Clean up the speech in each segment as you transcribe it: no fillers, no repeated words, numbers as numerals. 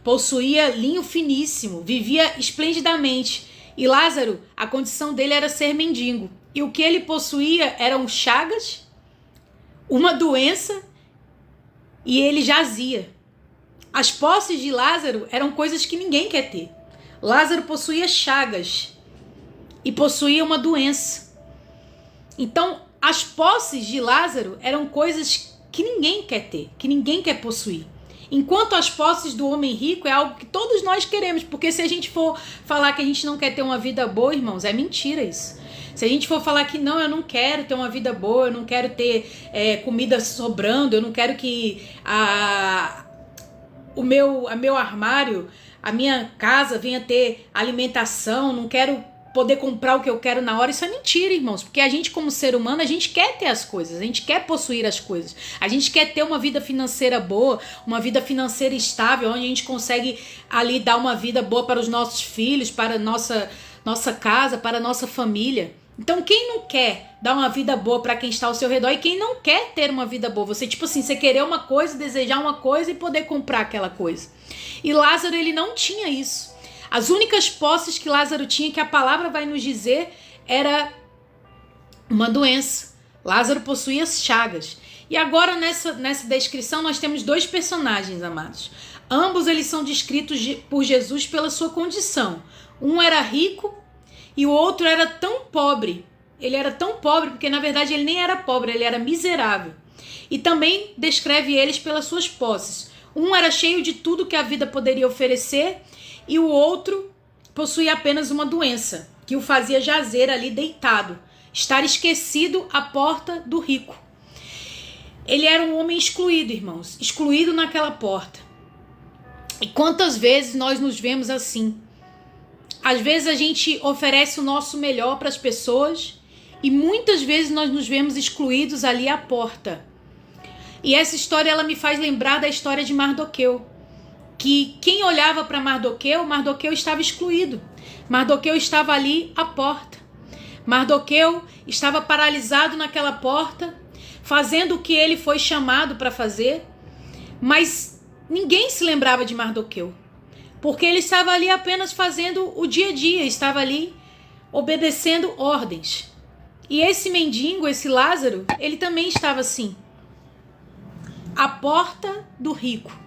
possuía linho finíssimo, vivia esplendidamente. E Lázaro, a condição dele era ser mendigo. E o que ele possuía eram chagas, uma doença, e ele jazia. As posses de Lázaro eram coisas que ninguém quer ter. Lázaro possuía chagas e possuía uma doença. Então, as posses de Lázaro eram coisas que ninguém quer ter, que ninguém quer possuir. Enquanto as posses do homem rico é algo que todos nós queremos, porque se a gente for falar que a gente não quer ter uma vida boa, irmãos, é mentira isso. Se a gente for falar que não, eu não quero ter uma vida boa, eu não quero ter comida sobrando, eu não quero que o meu armário, a minha casa venha ter alimentação, não quero poder comprar o que eu quero na hora, isso é mentira, irmãos, porque a gente como ser humano, a gente quer ter as coisas, a gente quer possuir as coisas, a gente quer ter uma vida financeira boa, uma vida financeira estável, onde a gente consegue ali dar uma vida boa para os nossos filhos, para a nossa casa, para a nossa família. Então quem não quer dar uma vida boa para quem está ao seu redor e quem não quer ter uma vida boa? Você tipo assim, você querer uma coisa, desejar uma coisa e poder comprar aquela coisa. E Lázaro, ele não tinha isso. As únicas posses que Lázaro tinha, que a palavra vai nos dizer, era uma doença. Lázaro possuía chagas. E agora nessa descrição nós temos dois personagens, amados. Ambos eles são descritos por Jesus pela sua condição. Um era rico e o outro era tão pobre. Ele era tão pobre porque na verdade ele nem era pobre, ele era miserável. E também descreve eles pelas suas posses. Um era cheio de tudo que a vida poderia oferecer e o outro possuía apenas uma doença, que o fazia jazer ali deitado, estar esquecido à porta do rico. Ele era um homem excluído, irmãos, excluído naquela porta. E quantas vezes nós nos vemos assim? Às vezes a gente oferece o nosso melhor para as pessoas e muitas vezes nós nos vemos excluídos ali à porta. E essa história ela me faz lembrar da história de Mardoqueu. Que quem olhava para Mardoqueu estava excluído. Mardoqueu estava ali à porta. Mardoqueu estava paralisado naquela porta, fazendo o que ele foi chamado para fazer, mas ninguém se lembrava de Mardoqueu, porque ele estava ali apenas fazendo o dia a dia, estava ali obedecendo ordens. E esse mendigo, esse Lázaro, ele também estava assim, à porta do rico,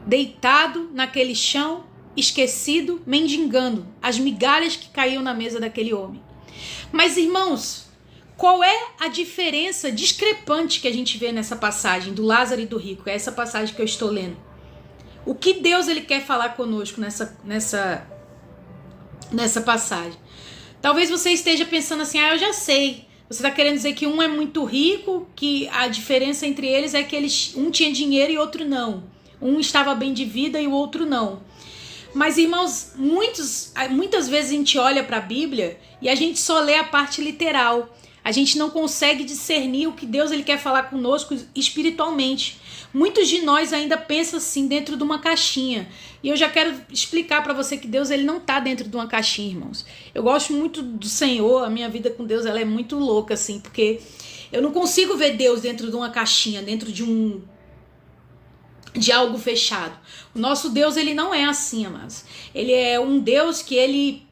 deitado naquele chão, esquecido, mendigando as migalhas que caíam na mesa daquele homem. Mas, irmãos, qual é a diferença discrepante que a gente vê nessa passagem do Lázaro e do rico? É essa passagem que eu estou lendo. O que Deus ele quer falar conosco nessa passagem? Talvez você esteja pensando assim, eu já sei. Você está querendo dizer que um é muito rico, que a diferença entre eles é que um tinha dinheiro e outro não. Um estava bem de vida e o outro não. Mas, irmãos, muitas vezes a gente olha para a Bíblia e a gente só lê a parte literal. A gente não consegue discernir o que Deus ele quer falar conosco espiritualmente. Muitos de nós ainda pensam assim dentro de uma caixinha. E eu já quero explicar para você que Deus ele não está dentro de uma caixinha, irmãos. Eu gosto muito do Senhor, a minha vida com Deus ela é muito louca, assim, porque eu não consigo ver Deus dentro de uma caixinha, dentro de algo fechado. O nosso Deus, ele não é assim, amados. Ele é um Deus que ele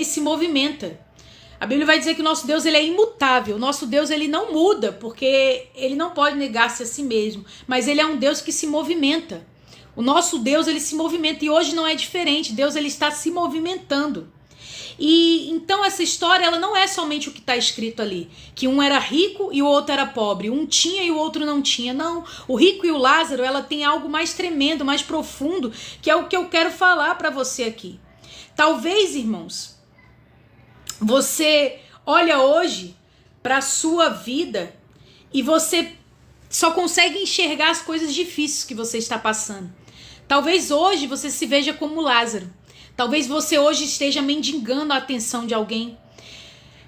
se movimenta. A Bíblia vai dizer que o nosso Deus, ele é imutável. O nosso Deus, ele não muda, porque ele não pode negar-se a si mesmo. Mas ele é um Deus que se movimenta. O nosso Deus, ele se movimenta. E hoje não é diferente. Deus, ele está se movimentando. E então essa história ela não é somente o que está escrito ali, que um era rico e o outro era pobre, um tinha e o outro não tinha. Não, o rico e o Lázaro ela tem algo mais tremendo, mais profundo, que é o que eu quero falar para você aqui. Talvez, irmãos, você olha hoje para a sua vida e você só consegue enxergar as coisas difíceis que você está passando. Talvez hoje você se veja como Lázaro. Talvez você hoje esteja mendigando a atenção de alguém.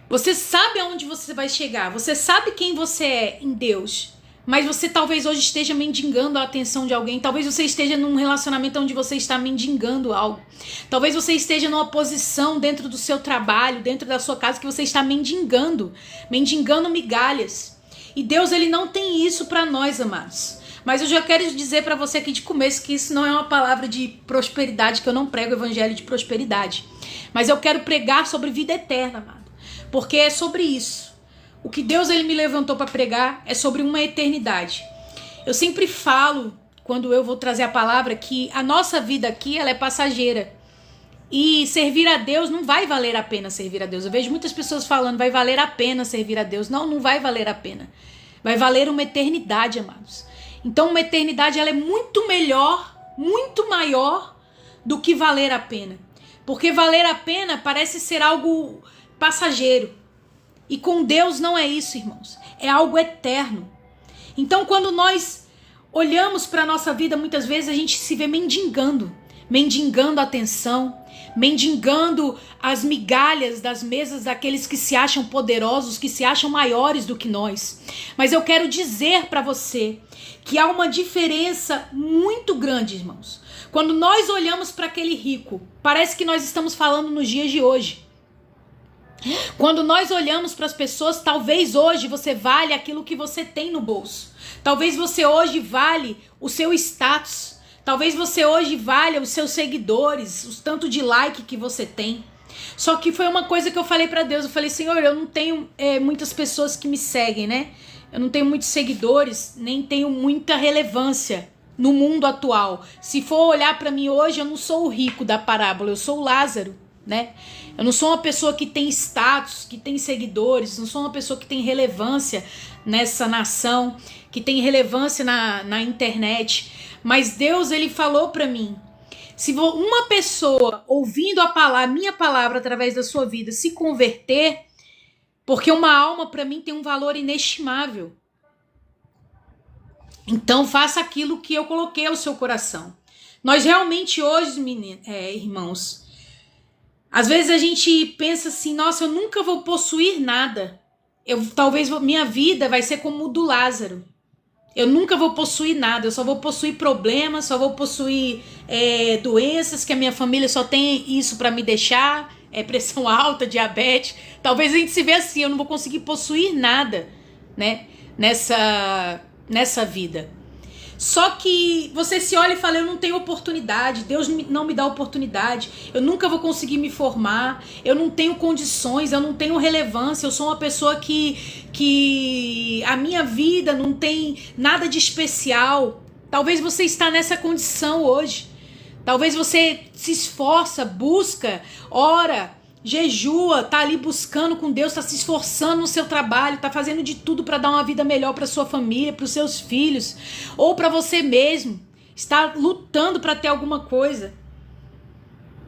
Você sabe aonde você vai chegar. Você sabe quem você é em Deus. Mas você talvez hoje esteja mendigando a atenção de alguém. Talvez você esteja num relacionamento onde você está mendigando algo. Talvez você esteja numa posição dentro do seu trabalho, dentro da sua casa, que você está mendigando migalhas. E Deus ele não tem isso para nós, amados. Mas eu já quero dizer para você aqui de começo que isso não é uma palavra de prosperidade, que eu não prego o evangelho de prosperidade. Mas eu quero pregar sobre vida eterna, amado. Porque é sobre isso. O que Deus ele me levantou para pregar é sobre uma eternidade. Eu sempre falo, quando eu vou trazer a palavra, que a nossa vida aqui ela é passageira. E servir a Deus não vai valer a pena servir a Deus. Eu vejo muitas pessoas falando, vai valer a pena servir a Deus. Não, não vai valer a pena. Vai valer uma eternidade, amados. Então uma eternidade ela é muito melhor, muito maior do que valer a pena. Porque valer a pena parece ser algo passageiro. E com Deus não é isso, irmãos. É algo eterno. Então quando nós olhamos para a nossa vida, muitas vezes a gente se vê mendigando a atenção, mendigando as migalhas das mesas daqueles que se acham poderosos, que se acham maiores do que nós. Mas eu quero dizer para você que há uma diferença muito grande, irmãos. Quando nós olhamos para aquele rico, parece que nós estamos falando nos dias de hoje. Quando nós olhamos para as pessoas, talvez hoje você vale aquilo que você tem no bolso. Talvez você hoje vale o seu status. Talvez você hoje valha os seus seguidores, o tanto de like que você tem. Só que foi uma coisa que eu falei para Deus. Eu falei, Senhor, eu não tenho muitas pessoas que me seguem, né? Eu não tenho muitos seguidores, nem tenho muita relevância no mundo atual. Se for olhar para mim hoje, eu não sou o rico da parábola, eu sou o Lázaro, né? Eu não sou uma pessoa que tem status, que tem seguidores, não sou uma pessoa que tem relevância nessa nação, que tem relevância na internet. Mas Deus, ele falou para mim, se uma pessoa ouvindo a minha palavra através da sua vida se converter, porque uma alma para mim tem um valor inestimável. Então faça aquilo que eu coloquei ao seu coração. Nós realmente hoje, irmãos, às vezes a gente pensa assim, nossa, eu nunca vou possuir nada. Talvez minha vida vai ser como o do Lázaro. Eu nunca vou possuir nada, eu só vou possuir problemas, só vou possuir doenças, que a minha família só tem isso para me deixar, pressão alta, diabetes. Talvez a gente se vê assim, eu não vou conseguir possuir nada, né, nessa vida. Só que você se olha e fala, eu não tenho oportunidade, Deus não me dá oportunidade, eu nunca vou conseguir me formar, eu não tenho condições, eu não tenho relevância, eu sou uma pessoa que a minha vida não tem nada de especial. Talvez você está nessa condição hoje, talvez você se esforça, busca, ora, jejua, tá ali buscando com Deus, tá se esforçando no seu trabalho, tá fazendo de tudo para dar uma vida melhor para sua família, para os seus filhos, ou para você mesmo, está lutando para ter alguma coisa.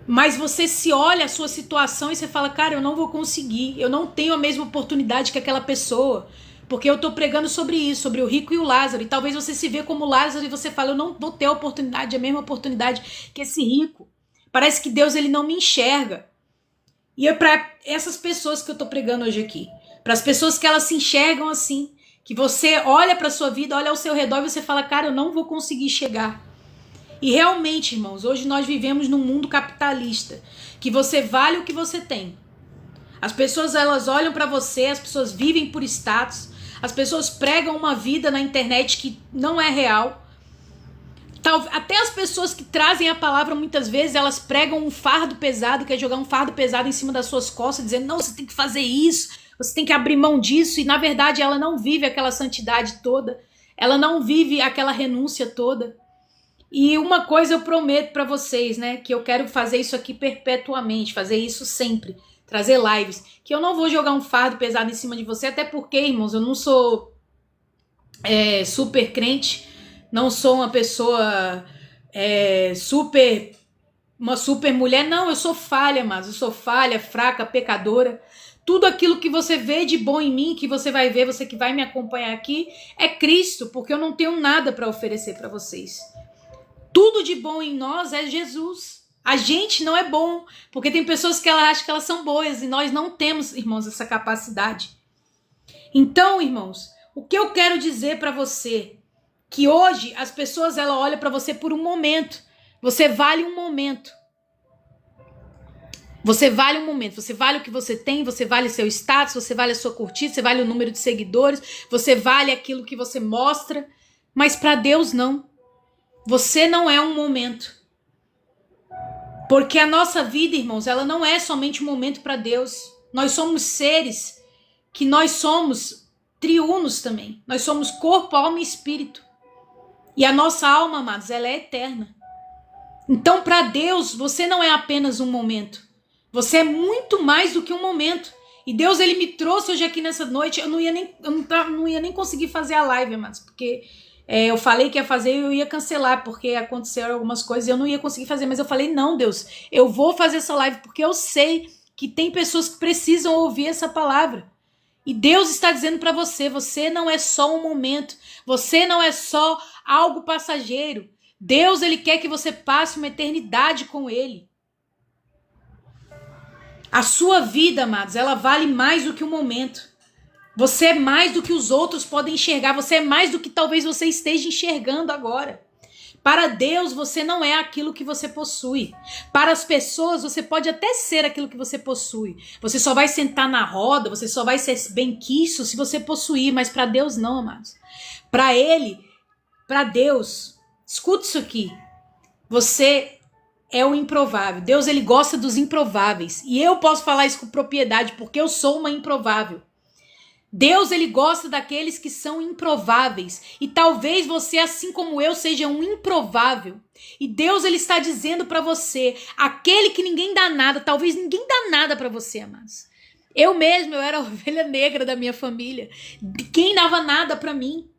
Mas você se olha a sua situação e você fala, cara, eu não vou conseguir, eu não tenho a mesma oportunidade que aquela pessoa, porque eu tô pregando sobre isso, sobre o rico e o Lázaro, e talvez você se vê como Lázaro e você fala, eu não vou ter a mesma oportunidade que esse rico. Parece que Deus ele não me enxerga. E é para essas pessoas que eu tô pregando hoje aqui. Para as pessoas que elas se enxergam assim. Que você olha para sua vida, olha ao seu redor e você fala, cara, eu não vou conseguir chegar. E realmente, irmãos, hoje nós vivemos num mundo capitalista. Que você vale o que você tem. As pessoas, elas olham para você, as pessoas vivem por status. As pessoas pregam uma vida na internet que não é real. Até as pessoas que trazem a palavra, muitas vezes, elas pregam um fardo pesado, quer jogar um fardo pesado em cima das suas costas, dizendo, não, você tem que fazer isso, você tem que abrir mão disso, e na verdade ela não vive aquela santidade toda, ela não vive aquela renúncia toda. E uma coisa eu prometo para vocês, né, que eu quero fazer isso aqui perpetuamente, fazer isso sempre, trazer lives, que eu não vou jogar um fardo pesado em cima de você, até porque, irmãos, eu não sou super crente, não sou uma pessoa uma super mulher, não, eu sou falha, mas eu sou falha, fraca, pecadora. Tudo aquilo que você vê de bom em mim, que você vai ver, você que vai me acompanhar aqui, é Cristo, porque eu não tenho nada para oferecer para vocês. Tudo de bom em nós é Jesus. A gente não é bom, porque tem pessoas que elas acham que elas são boas e nós não temos, irmãos, essa capacidade. Então, irmãos, o que eu quero dizer para você que hoje as pessoas elas olham para você por um momento. Você vale um momento. Você vale um momento. Você vale o que você tem, você vale seu status, você vale a sua curtida, você vale o número de seguidores, você vale aquilo que você mostra, Mas para Deus não. Você não é um momento. Porque a nossa vida, irmãos, ela não é somente um momento para Deus. Nós somos seres que nós somos triunos também. Nós somos corpo, alma e espírito. E a nossa alma, amados, ela é eterna. Então, para Deus, você não é apenas um momento. Você é muito mais do que um momento. E Deus, ele me trouxe hoje aqui nessa noite. Eu não ia nem conseguir fazer a live, amados, porque eu falei que ia fazer e eu ia cancelar, porque aconteceram algumas coisas e eu não ia conseguir fazer. Mas eu falei, não, Deus, eu vou fazer essa live porque eu sei que tem pessoas que precisam ouvir essa palavra. E Deus está dizendo para você, você não é só um momento, você não é só algo passageiro. Deus, ele quer que você passe uma eternidade com ele. A sua vida, amados, ela vale mais do que um momento. Você é mais do que os outros podem enxergar. Você é mais do que talvez você esteja enxergando agora. Para Deus, você não é aquilo que você possui. Para as pessoas, você pode até ser aquilo que você possui. Você só vai sentar na roda, você só vai ser benquisto se você possuir. Mas para Deus não, amados. Para Ele, para Deus, escuta isso aqui. Você é o improvável. Deus, ele gosta dos improváveis. E eu posso falar isso com propriedade, porque eu sou uma improvável. Deus, ele gosta daqueles que são improváveis. E talvez você, assim como eu, seja um improvável. E Deus, ele está dizendo para você, aquele que ninguém dá nada, talvez ninguém dá nada para você, amados. Eu mesmo, eu era a ovelha negra da minha família. Quem dava nada para mim?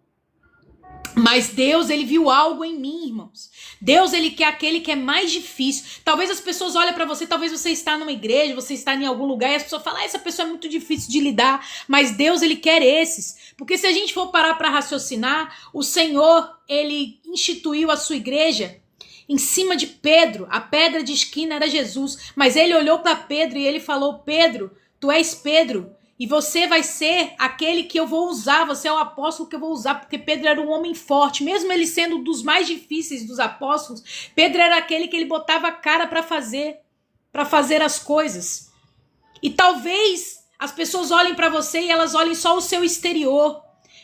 Mas Deus, ele viu algo em mim, irmãos. Deus, ele quer aquele que é mais difícil. Talvez as pessoas olhem para você, talvez você está numa igreja, você está em algum lugar e as pessoas falam, essa pessoa é muito difícil de lidar. Mas Deus, ele quer esses. Porque se a gente for parar para raciocinar, o Senhor, ele instituiu a sua igreja em cima de Pedro. A pedra de esquina era Jesus. Mas ele olhou para Pedro e ele falou, Pedro, tu és Pedro. E você vai ser aquele que eu vou usar, você é o apóstolo que eu vou usar, porque Pedro era um homem forte, mesmo ele sendo um dos mais difíceis dos apóstolos, Pedro era aquele que ele botava a cara para fazer as coisas. E talvez as pessoas olhem para você e elas olhem só o seu exterior,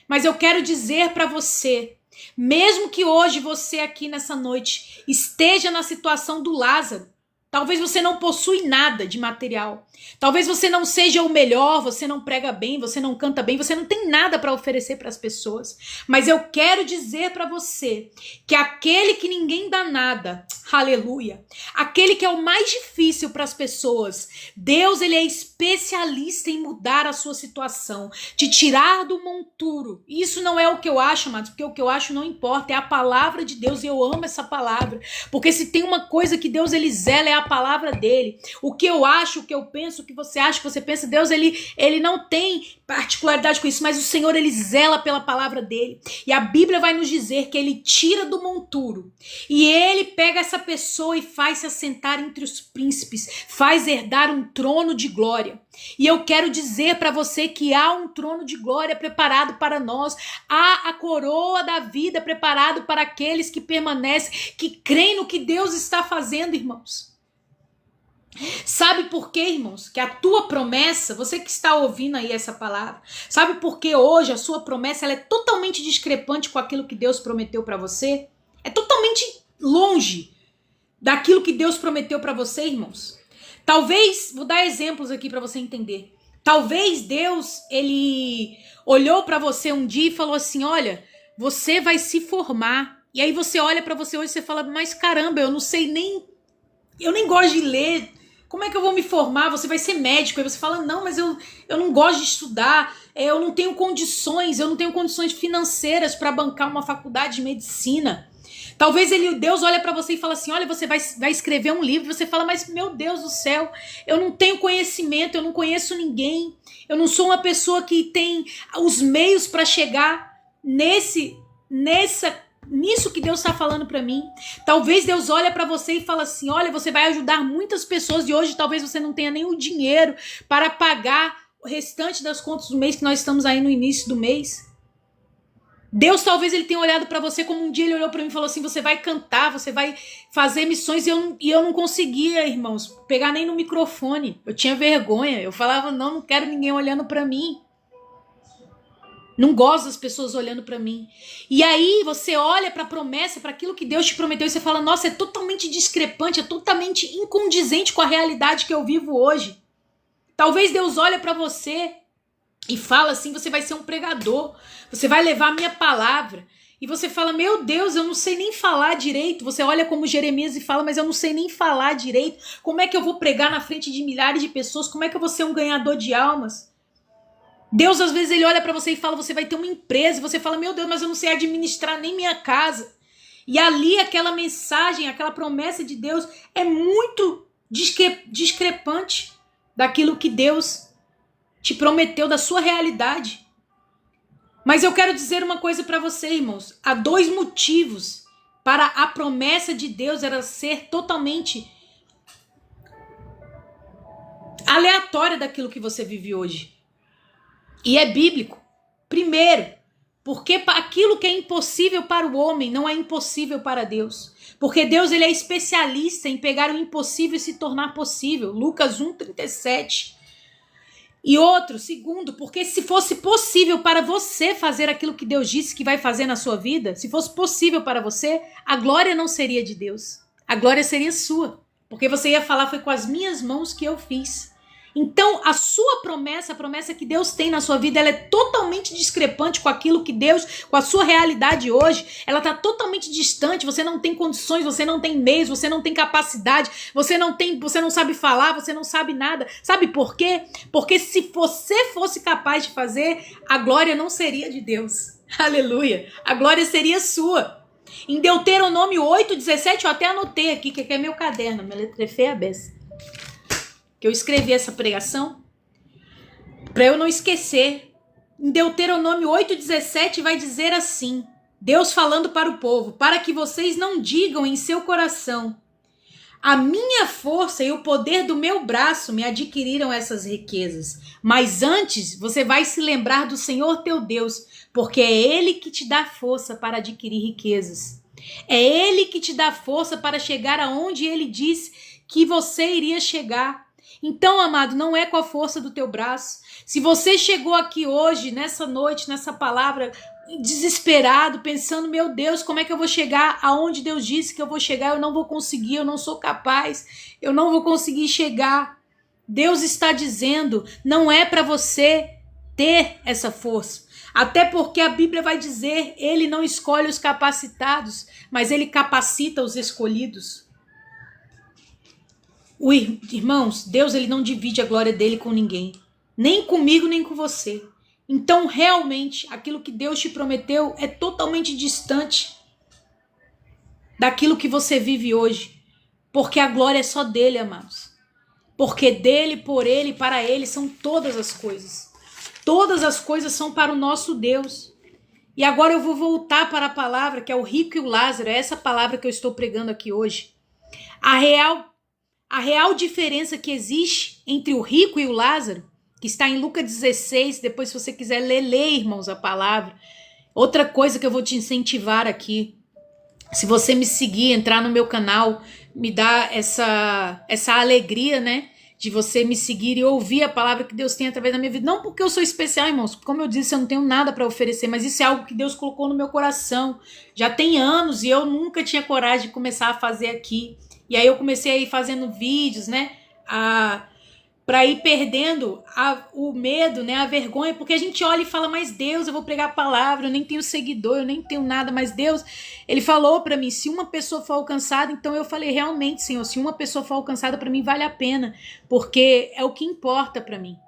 mas eu quero dizer para você, mesmo que hoje você aqui nessa noite esteja na situação do Lázaro, talvez você não possui nada de material. Talvez você não seja o melhor, você não prega bem, você não canta bem, você não tem nada para oferecer para as pessoas. Mas eu quero dizer para você que aquele que ninguém dá nada, aleluia, aquele que é o mais difícil para as pessoas, Deus, ele é especialista em mudar a sua situação, te tirar do monturo. Isso não é o que eu acho, amados, porque o que eu acho não importa, é a palavra de Deus e eu amo essa palavra. Porque se tem uma coisa que Deus, ele zela, é a palavra dele. O que eu acho, o que eu penso, o que você acha, o que você pensa, Deus, ele não tem particularidade com isso, mas o Senhor, ele zela pela palavra dele. E a Bíblia vai nos dizer que ele tira do monturo e ele pega essa pessoa e faz se assentar entre os príncipes, faz herdar um trono de glória. E eu quero dizer para você que há um trono de glória preparado para nós, há a coroa da vida preparado para aqueles que permanecem, que creem no que Deus está fazendo, irmãos. Sabe por quê, irmãos? Que a tua promessa, você que está ouvindo aí essa palavra, sabe por que hoje a sua promessa ela é totalmente discrepante com aquilo que Deus prometeu para você? É totalmente longe daquilo que Deus prometeu para você, irmãos. Talvez, vou dar exemplos aqui para você entender. Talvez Deus, ele olhou para você um dia e falou assim, olha, você vai se formar. E aí você olha para você hoje e você fala, mas caramba, eu não sei nem, eu nem gosto de ler. Como é que eu vou me formar? Você vai ser médico. Aí você fala, não, mas eu não gosto de estudar. Eu não tenho condições financeiras para bancar uma faculdade de medicina. Talvez Deus olha para você e fala assim, olha, você vai escrever um livro. Você fala, mas meu Deus do céu, eu não tenho conhecimento, eu não conheço ninguém. Eu não sou uma pessoa que tem os meios para chegar nisso que Deus está falando para mim. Talvez Deus olha para você e fala assim, olha, você vai ajudar muitas pessoas e hoje talvez você não tenha nem o dinheiro para pagar o restante das contas do mês, que nós estamos aí no início do mês. Deus talvez ele tenha olhado para você como um dia ele olhou para mim e falou assim, você vai cantar, você vai fazer missões, e eu não conseguia, irmãos, pegar nem no microfone. Eu tinha vergonha, eu falava, não quero ninguém olhando para mim. Não gosto das pessoas olhando para mim. E aí você olha para a promessa, para aquilo que Deus te prometeu e você fala, nossa, é totalmente discrepante, é totalmente incondizente com a realidade que eu vivo hoje. Talvez Deus olhe para você e fala assim, você vai ser um pregador, você vai levar a minha palavra. E você fala, meu Deus, eu não sei nem falar direito. Você olha como Jeremias e fala, mas eu não sei nem falar direito. Como é que eu vou pregar na frente de milhares de pessoas? Como é que eu vou ser um ganhador de almas? Deus, às vezes, ele olha para você e fala, você vai ter uma empresa. E você fala, meu Deus, mas eu não sei administrar nem minha casa. E ali, aquela mensagem, aquela promessa de Deus é muito discrepante daquilo que Deus te prometeu, da sua realidade. Mas eu quero dizer uma coisa para você, irmãos. Há 2 motivos para a promessa de Deus era ser totalmente aleatória daquilo que você vive hoje. E é bíblico. Primeiro, porque aquilo que é impossível para o homem não é impossível para Deus. Porque Deus, ele é especialista em pegar o impossível e se tornar possível. Lucas 1:37. E outro, segundo, porque se fosse possível para você fazer aquilo que Deus disse que vai fazer na sua vida, se fosse possível para você, a glória não seria de Deus. A glória seria sua. Porque você ia falar, foi com as minhas mãos que eu fiz. Então, a sua promessa, a promessa que Deus tem na sua vida, ela é totalmente discrepante com aquilo que Deus, com a sua realidade hoje. Ela está totalmente distante, você não tem condições, você não tem meios, você não tem capacidade, você não sabe falar, você não sabe nada. Sabe por quê? Porque se você fosse capaz de fazer, a glória não seria de Deus. Aleluia! A glória seria sua. Em Deuteronômio 8:17, eu até anotei aqui, que aqui é meu caderno, minha letra é feia a beça, que eu escrevi essa pregação, para eu não esquecer. Em Deuteronômio 8:17 vai dizer assim, Deus falando para o povo, para que vocês não digam em seu coração, a minha força e o poder do meu braço me adquiriram essas riquezas. Mas antes você vai se lembrar do Senhor teu Deus, porque é Ele que te dá força para adquirir riquezas. É Ele que te dá força para chegar aonde Ele disse que você iria chegar. Então, amado, não é com a força do teu braço. Se você chegou aqui hoje, nessa noite, nessa palavra, desesperado, pensando, meu Deus, como é que eu vou chegar aonde Deus disse que eu vou chegar? Eu não vou conseguir, eu não sou capaz, eu não vou conseguir chegar. Deus está dizendo, não é para você ter essa força. Até porque a Bíblia vai dizer, Ele não escolhe os capacitados, mas Ele capacita os escolhidos. Irmãos, Deus, ele não divide a glória dele com ninguém. Nem comigo, nem com você. Então, realmente, aquilo que Deus te prometeu é totalmente distante daquilo que você vive hoje. Porque a glória é só dele, amados. Porque dele, por ele, para ele são todas as coisas. Todas as coisas são para o nosso Deus. E agora eu vou voltar para a palavra que é o rico e o Lázaro. É essa palavra que eu estou pregando aqui hoje. A real diferença que existe entre o rico e o Lázaro, que está em Lucas 16, depois se você quiser ler, irmãos, a palavra. Outra coisa que eu vou te incentivar aqui, se você me seguir, entrar no meu canal, me dá essa alegria, né, de você me seguir e ouvir a palavra que Deus tem através da minha vida. Não porque eu sou especial, irmãos, como eu disse, eu não tenho nada para oferecer, mas isso é algo que Deus colocou no meu coração. Já tem anos e eu nunca tinha coragem de começar a fazer aqui. E aí eu comecei a ir fazendo vídeos, né, para ir perdendo o medo, né, a vergonha, porque a gente olha e fala, mas Deus, eu vou pregar a palavra, eu nem tenho seguidor, eu nem tenho nada, mas Deus, ele falou para mim, se uma pessoa for alcançada, então eu falei, realmente, Senhor, se uma pessoa for alcançada, para mim vale a pena, porque é o que importa para mim.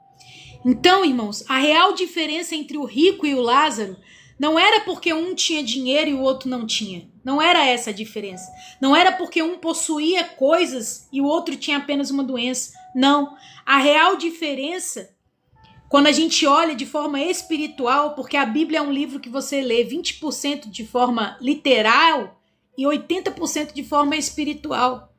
Então, irmãos, a real diferença entre o rico e o Lázaro não era porque um tinha dinheiro e o outro não tinha. Não era essa a diferença. Não era porque um possuía coisas e o outro tinha apenas uma doença. Não. A real diferença, quando a gente olha de forma espiritual, porque a Bíblia é um livro que você lê 20% de forma literal e 80% de forma espiritual.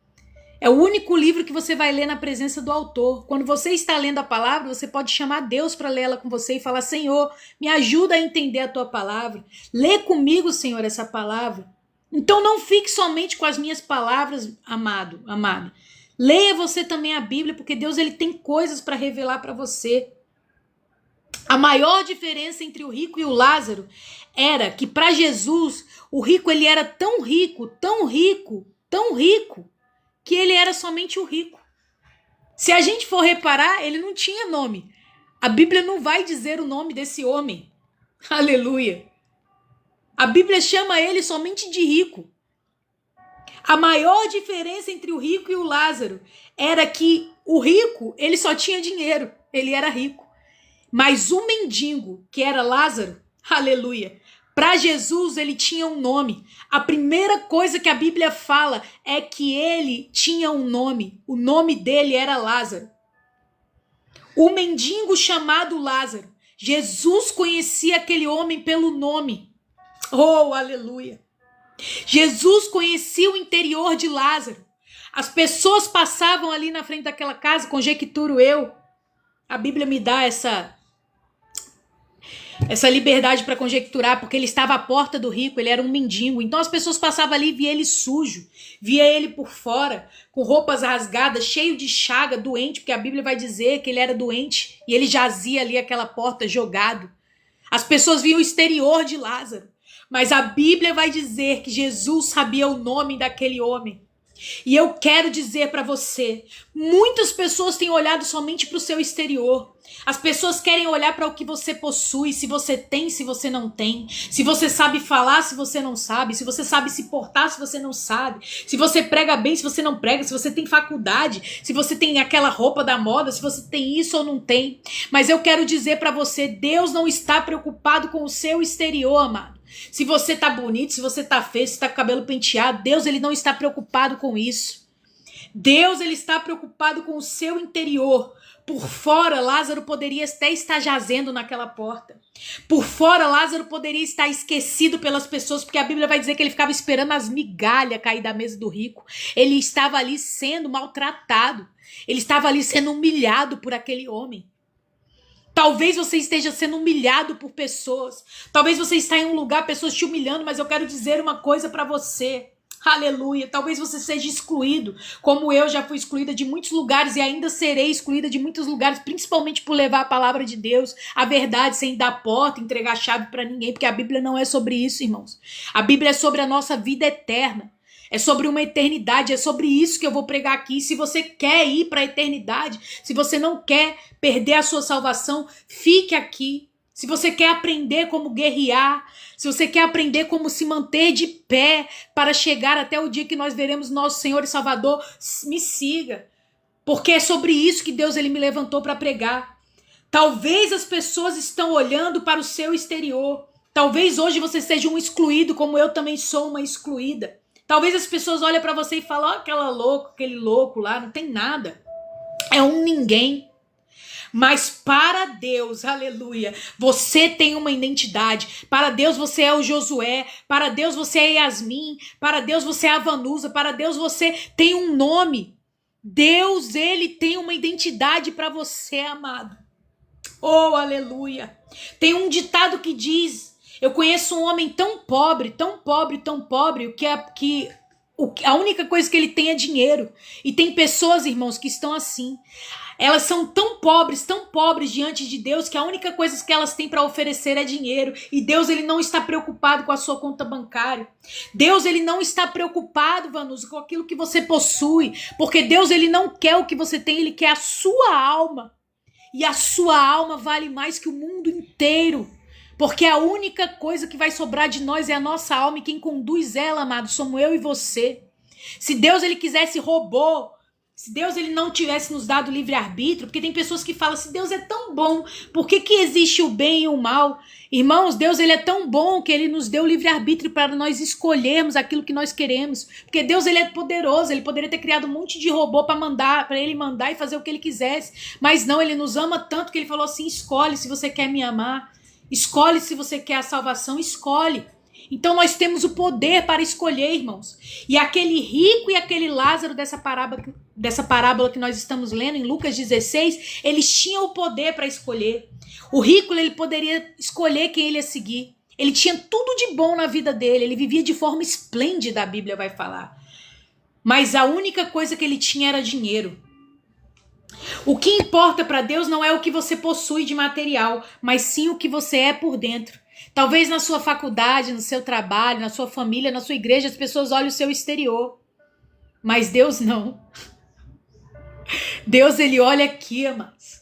É o único livro que você vai ler na presença do autor. Quando você está lendo a palavra, você pode chamar Deus para ler ela com você e falar, Senhor, me ajuda a entender a tua palavra. Lê comigo, Senhor, essa palavra. Então não fique somente com as minhas palavras, amado, amada. Leia você também a Bíblia, porque Deus ele tem coisas para revelar para você. A maior diferença entre o rico e o Lázaro era que para Jesus, o rico ele era tão rico, tão rico, tão rico, que ele era somente o rico. Se a gente for reparar, ele não tinha nome. A Bíblia não vai dizer o nome desse homem. Aleluia. A Bíblia chama ele somente de rico. A maior diferença entre o rico e o Lázaro era que o rico, ele só tinha dinheiro, ele era rico. Mas o mendigo, que era Lázaro, aleluia, para Jesus ele tinha um nome. A primeira coisa que a Bíblia fala é que ele tinha um nome. O nome dele era Lázaro. O mendigo chamado Lázaro. Jesus conhecia aquele homem pelo nome. Oh, aleluia. Jesus conhecia o interior de Lázaro. As pessoas passavam ali na frente daquela casa, conjecturo eu. A Bíblia me dá essa liberdade para conjecturar, porque ele estava à porta do rico, ele era um mendigo. Então as pessoas passavam ali e via ele sujo, via ele por fora, com roupas rasgadas, cheio de chaga, doente, porque a Bíblia vai dizer que ele era doente e ele jazia ali àquela porta jogado. As pessoas viam o exterior de Lázaro, mas a Bíblia vai dizer que Jesus sabia o nome daquele homem. E eu quero dizer para você, muitas pessoas têm olhado somente para o seu exterior. As pessoas querem olhar para o que você possui, se você tem, se você não tem, se você sabe falar, se você não sabe, se você sabe se portar, se você não sabe, se você prega bem, se você não prega, se você tem faculdade, se você tem aquela roupa da moda, se você tem isso ou não tem. Mas eu quero dizer para você, Deus não está preocupado com o seu exterior, amado. Se você tá bonito, se você tá feio, se tá com o cabelo penteado, Deus ele não está preocupado com isso. Deus ele está preocupado com o seu interior. Por fora, Lázaro poderia até estar jazendo naquela porta. Por fora, Lázaro poderia estar esquecido pelas pessoas, porque a Bíblia vai dizer que ele ficava esperando as migalhas cair da mesa do rico. Ele estava ali sendo maltratado. Ele estava ali sendo humilhado por aquele homem. Talvez você esteja sendo humilhado por pessoas. Talvez você está em um lugar, pessoas te humilhando, mas eu quero dizer uma coisa para você. Aleluia. Talvez você seja excluído, como eu já fui excluída de muitos lugares e ainda serei excluída de muitos lugares, principalmente por levar a palavra de Deus, a verdade, sem dar porta, entregar a chave para ninguém, porque a Bíblia não é sobre isso, irmãos. A Bíblia é sobre a nossa vida eterna. É sobre uma eternidade, é sobre isso que eu vou pregar aqui. Se você quer ir para a eternidade, se você não quer perder a sua salvação, fique aqui. Se você quer aprender como guerrear, se você quer aprender como se manter de pé para chegar até o dia que nós veremos nosso Senhor e Salvador, me siga. Porque é sobre isso que Deus ele me levantou para pregar. Talvez as pessoas estão olhando para o seu exterior. Talvez hoje você seja um excluído, como eu também sou uma excluída. Talvez as pessoas olhem para você e falem, ó, aquele louco lá, não tem nada. É um ninguém. Mas para Deus, aleluia, você tem uma identidade. Para Deus você é o Josué. Para Deus você é Yasmin. Para Deus você é a Vanusa. Para Deus você tem um nome. Deus, ele tem uma identidade para você, amado. Oh, aleluia. Tem um ditado que diz... Eu conheço um homem tão pobre, tão pobre, tão pobre, a única coisa que ele tem é dinheiro. E tem pessoas, irmãos, que estão assim. Elas são tão pobres diante de Deus, que a única coisa que elas têm para oferecer é dinheiro. E Deus ele não está preocupado com a sua conta bancária. Deus ele não está preocupado, Vanusa, com aquilo que você possui. Porque Deus ele não quer o que você tem, ele quer a sua alma. E a sua alma vale mais que o mundo inteiro. Porque a única coisa que vai sobrar de nós é a nossa alma, e quem conduz ela, amado, somos eu e você. Se Deus ele quisesse robô, se Deus ele não tivesse nos dado livre-arbítrio, porque tem pessoas que falam, se Deus é tão bom, por que existe o bem e o mal? Irmãos, Deus ele é tão bom que ele nos deu livre-arbítrio para nós escolhermos aquilo que nós queremos. Porque Deus ele é poderoso, ele poderia ter criado um monte de robô para ele mandar e fazer o que ele quisesse. Mas não, ele nos ama tanto que ele falou assim, escolhe se você quer me amar. Escolhe se você quer a salvação, escolhe. Então nós temos o poder para escolher, irmãos. E aquele rico e aquele Lázaro dessa parábola que nós estamos lendo em Lucas 16, eles tinham o poder para escolher. O rico ele poderia escolher quem ele ia seguir. Ele tinha tudo de bom na vida dele, ele vivia de forma esplêndida, a Bíblia vai falar. Mas a única coisa que ele tinha era dinheiro. O que importa para Deus não é o que você possui de material, mas sim o que você é por dentro. Talvez na sua faculdade, no seu trabalho, na sua família, na sua igreja, as pessoas olham o seu exterior. Mas Deus não. Deus, ele olha aqui, amados.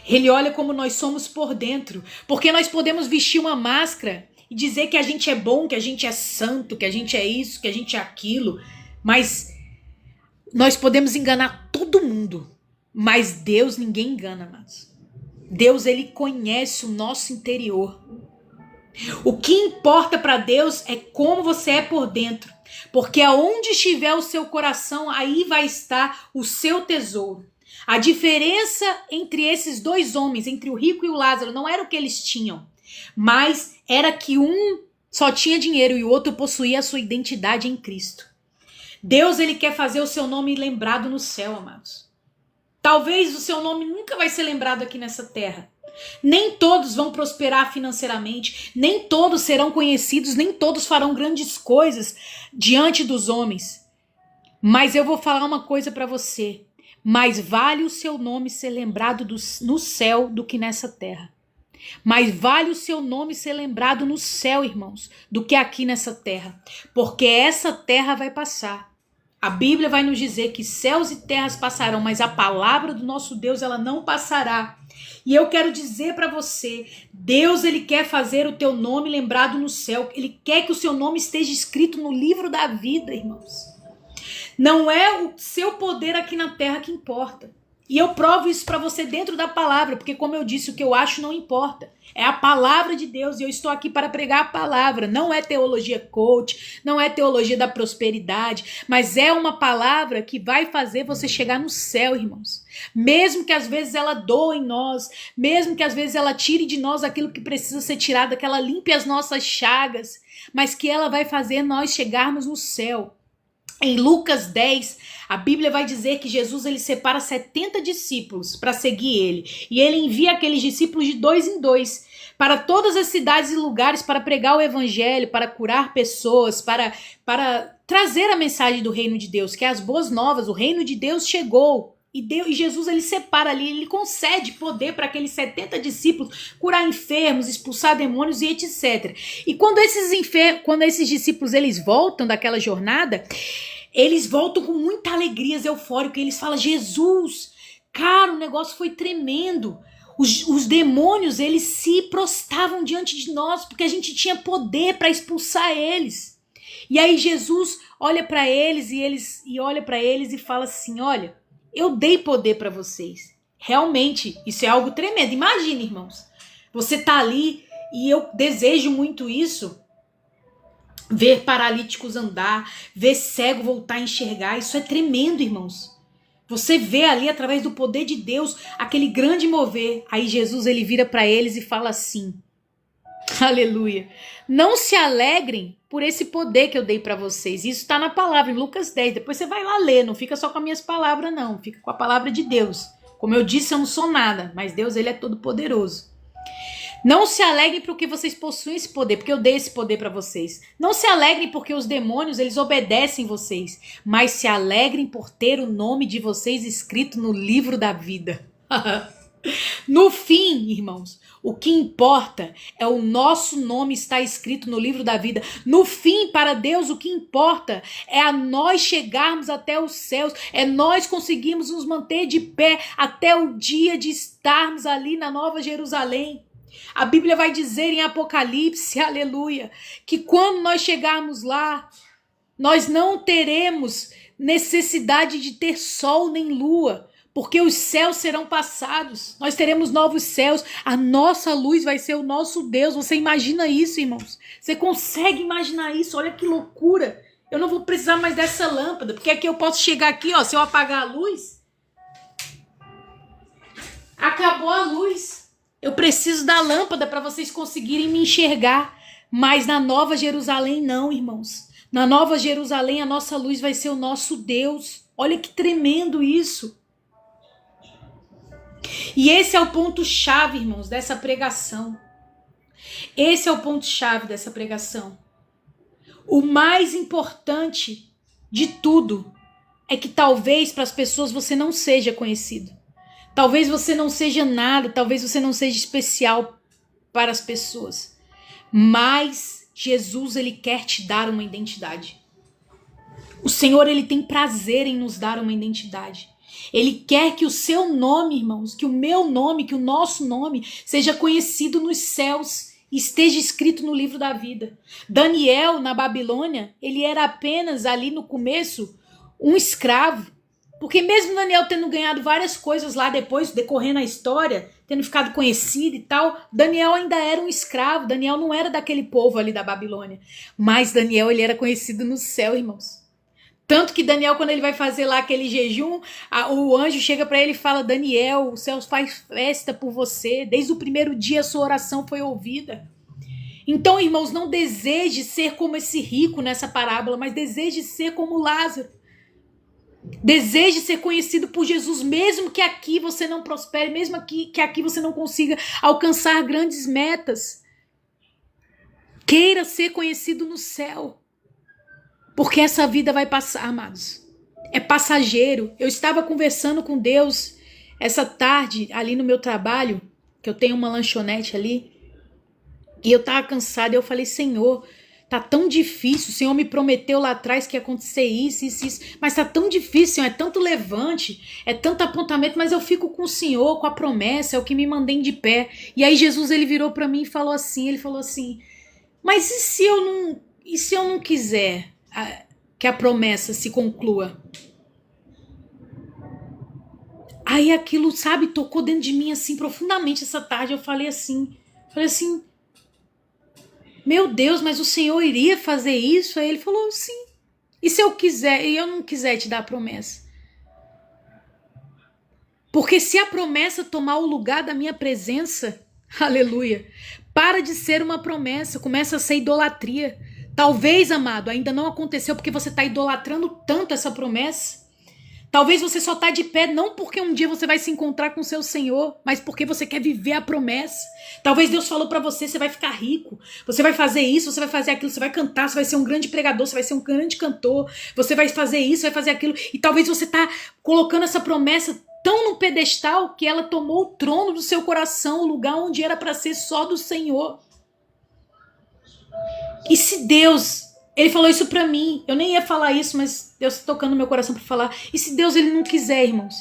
Ele olha como nós somos por dentro. Porque nós podemos vestir uma máscara e dizer que a gente é bom, que a gente é santo, que a gente é isso, que a gente é aquilo. Mas nós podemos enganar todo mundo. Mas Deus ninguém engana, amados. Deus, ele conhece o nosso interior. O que importa para Deus é como você é por dentro. Porque aonde estiver o seu coração, aí vai estar o seu tesouro. A diferença entre esses dois homens, entre o rico e o Lázaro, não era o que eles tinham, mas era que um só tinha dinheiro e o outro possuía a sua identidade em Cristo. Deus, ele quer fazer o seu nome lembrado no céu, amados. Talvez o seu nome nunca vai ser lembrado aqui nessa terra. Nem todos vão prosperar financeiramente, nem todos serão conhecidos, nem todos farão grandes coisas diante dos homens. Mas eu vou falar uma coisa para você. Mais vale o seu nome ser lembrado no céu do que nessa terra. Mais vale o seu nome ser lembrado no céu, irmãos, do que aqui nessa terra. Porque essa terra vai passar. A Bíblia vai nos dizer que céus e terras passarão, mas a palavra do nosso Deus, ela não passará. E eu quero dizer para você, Deus, ele quer fazer o teu nome lembrado no céu. Ele quer que o seu nome esteja escrito no livro da vida, irmãos. Não é o seu poder aqui na terra que importa. E eu provo isso para você dentro da palavra, porque como eu disse, o que eu acho não importa. É a palavra de Deus e eu estou aqui para pregar a palavra. Não é teologia coach, não é teologia da prosperidade, mas é uma palavra que vai fazer você chegar no céu, irmãos. Mesmo que às vezes ela doa em nós, mesmo que às vezes ela tire de nós aquilo que precisa ser tirado, que ela limpe as nossas chagas, mas que ela vai fazer nós chegarmos no céu. Em Lucas 10, a Bíblia vai dizer que Jesus, ele separa 70 discípulos para seguir ele. E ele envia aqueles discípulos de 2 em 2 para todas as cidades e lugares para pregar o evangelho, para curar pessoas, para trazer a mensagem do reino de Deus, que é as boas novas. O reino de Deus chegou. E Jesus, ele separa ali, ele concede poder para aqueles 70 discípulos curar enfermos, expulsar demônios e etc. E quando esses discípulos eles voltam daquela jornada, eles voltam com muita alegria, eufórica. Eles falam: Jesus, cara, o negócio foi tremendo. Os demônios, eles se prostravam diante de nós, porque a gente tinha poder para expulsar eles. E aí Jesus olha para eles e olha para eles e fala assim: olha, eu dei poder para vocês. Realmente, isso é algo tremendo. Imagina, irmãos, você tá ali e eu desejo muito isso. Ver paralíticos andar, ver cego voltar a enxergar, isso é tremendo, irmãos. Você vê ali através do poder de Deus aquele grande mover. Aí Jesus, ele vira para eles e fala assim: aleluia. Não se alegrem por esse poder que eu dei para vocês. Isso está na palavra, em Lucas 10. Depois você vai lá ler. Não fica só com as minhas palavras, não. Fica com a palavra de Deus. Como eu disse, eu não sou nada. Mas Deus, ele é todo poderoso. Não se alegrem porque vocês possuem esse poder. Porque eu dei esse poder para vocês. Não se alegrem porque os demônios, eles obedecem vocês. Mas se alegrem por ter o nome de vocês escrito no livro da vida. No fim, irmãos, o que importa é o nosso nome estar escrito no livro da vida. No fim, para Deus, o que importa é a nós chegarmos até os céus, é nós conseguirmos nos manter de pé até o dia de estarmos ali na Nova Jerusalém. A Bíblia vai dizer em Apocalipse, aleluia, que quando nós chegarmos lá, nós não teremos necessidade de ter sol nem lua, porque os céus serão passados, nós teremos novos céus, a nossa luz vai ser o nosso Deus. Você imagina isso, irmãos? Você consegue imaginar isso? Olha que loucura. Eu não vou precisar mais dessa lâmpada, porque aqui eu posso chegar aqui, ó, se eu apagar a luz, acabou a luz. Eu preciso da lâmpada para vocês conseguirem me enxergar. Mas na Nova Jerusalém não, irmãos. Na Nova Jerusalém a nossa luz vai ser o nosso Deus. Olha que tremendo isso. E esse é o ponto-chave, irmãos, dessa pregação. Esse é o ponto-chave dessa pregação. O mais importante de tudo é que talvez para as pessoas você não seja conhecido. Talvez você não seja nada, talvez você não seja especial para as pessoas, mas Jesus, ele quer te dar uma identidade. O Senhor, ele tem prazer em nos dar uma identidade. Ele quer que o seu nome, irmãos, que o meu nome, que o nosso nome seja conhecido nos céus e esteja escrito no livro da vida. Daniel, na Babilônia, ele era apenas ali no começo um escravo. Porque mesmo Daniel tendo ganhado várias coisas lá depois, decorrendo a história, tendo ficado conhecido e tal, Daniel ainda era um escravo. Daniel não era daquele povo ali da Babilônia. Mas Daniel, ele era conhecido no céu, irmãos. Tanto que Daniel, quando ele vai fazer lá aquele jejum, o anjo chega para ele e fala: Daniel, o céu faz festa por você. Desde o primeiro dia a sua oração foi ouvida. Então, irmãos, não deseje ser como esse rico nessa parábola, mas deseje ser como Lázaro. Deseje ser conhecido por Jesus, mesmo que aqui você não prospere, mesmo que aqui você não consiga alcançar grandes metas. Queira ser conhecido no céu. Porque essa vida vai passar, amados. É passageiro. Eu estava conversando com Deus essa tarde ali no meu trabalho, que eu tenho uma lanchonete ali, e eu estava cansada. Eu falei: Senhor, tá tão difícil. O Senhor me prometeu lá atrás que ia acontecer isso, mas tá tão difícil, Senhor. É tanto levante, é tanto apontamento, mas eu fico com o Senhor, com a promessa, é o que me mantém de pé. E aí Jesus, ele virou para mim e falou assim, mas e se eu não quiser que a promessa se conclua? Aí aquilo, sabe, tocou dentro de mim assim profundamente essa tarde. Eu falei assim, meu Deus, mas o Senhor iria fazer isso? Aí ele falou: sim. E se eu quiser, e eu não quiser te dar a promessa? Porque se a promessa tomar o lugar da minha presença, aleluia, para de ser uma promessa, começa a ser idolatria. Talvez, amado, ainda não aconteceu porque você está idolatrando tanto essa promessa. Talvez você só está de pé não porque um dia você vai se encontrar com o seu Senhor, mas porque você quer viver a promessa. Talvez Deus falou para você: você vai ficar rico, você vai fazer isso, você vai fazer aquilo, você vai cantar, você vai ser um grande pregador, você vai ser um grande cantor, você vai fazer isso, vai fazer aquilo. E talvez você está colocando essa promessa tão no pedestal que ela tomou o trono do seu coração, o lugar onde era para ser só do Senhor. E se Deus, ele falou isso pra mim, eu nem ia falar isso, mas Deus tá tocando no meu coração pra falar. E se Deus, ele não quiser, irmãos,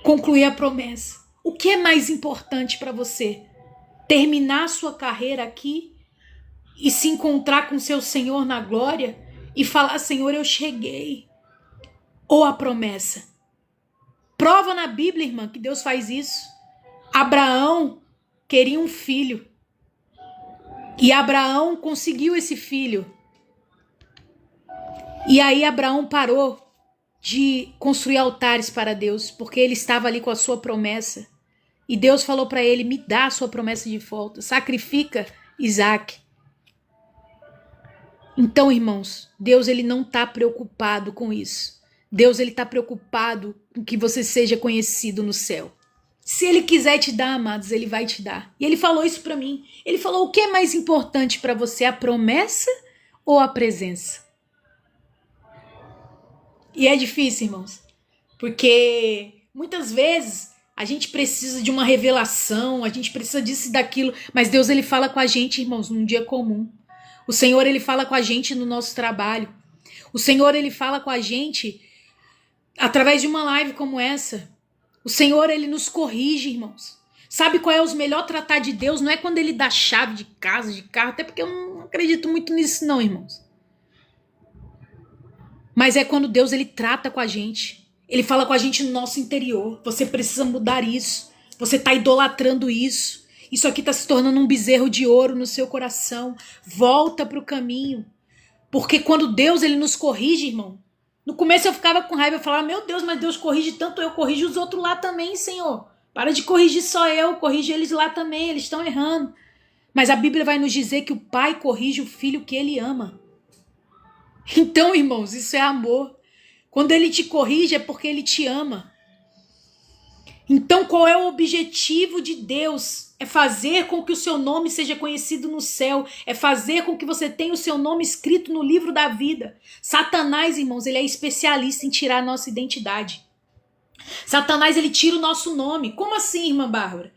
concluir a promessa, o que é mais importante pra você? Terminar a sua carreira aqui e se encontrar com seu Senhor na glória e falar: Senhor, eu cheguei? Ou a promessa? Prova na Bíblia, irmã, que Deus faz isso. Abraão queria um filho. E Abraão conseguiu esse filho. E aí Abraão parou de construir altares para Deus, porque ele estava ali com a sua promessa. E Deus falou para ele: me dá a sua promessa de volta, sacrifica Isaac. Então, irmãos, Deus, ele não está preocupado com isso. Deus, ele está preocupado com que você seja conhecido no céu. Se ele quiser te dar, amados, ele vai te dar. E ele falou isso para mim. Ele falou: o que é mais importante para você, a promessa ou a presença? E é difícil, irmãos, porque muitas vezes a gente precisa de uma revelação, a gente precisa disso e daquilo, mas Deus, ele fala com a gente, irmãos, num dia comum. O Senhor, ele fala com a gente no nosso trabalho. O Senhor, ele fala com a gente através de uma live como essa. O Senhor, ele nos corrige, irmãos. Sabe qual é o melhor tratar de Deus? Não é quando ele dá chave de casa, de carro, até porque eu não acredito muito nisso não, irmãos. Mas é quando Deus, ele trata com a gente. Ele fala com a gente no nosso interior. Você precisa mudar isso. Você está idolatrando isso. Isso aqui está se tornando um bezerro de ouro no seu coração. Volta para o caminho. Porque quando Deus, ele nos corrige, irmão, no começo eu ficava com raiva, eu falava: meu Deus, mas Deus corrige tanto, eu corrijo os outros lá também, Senhor. Para de corrigir só eu, corrige eles lá também, eles estão errando. Mas a Bíblia vai nos dizer que o pai corrige o filho que ele ama. Então, irmãos, isso é amor. Quando ele te corrige é porque ele te ama. Então, qual é o objetivo de Deus? É fazer com que o seu nome seja conhecido no céu. É fazer com que você tenha o seu nome escrito no livro da vida. Satanás, irmãos, ele é especialista em tirar a nossa identidade. Satanás, ele tira o nosso nome. Como assim, irmã Bárbara?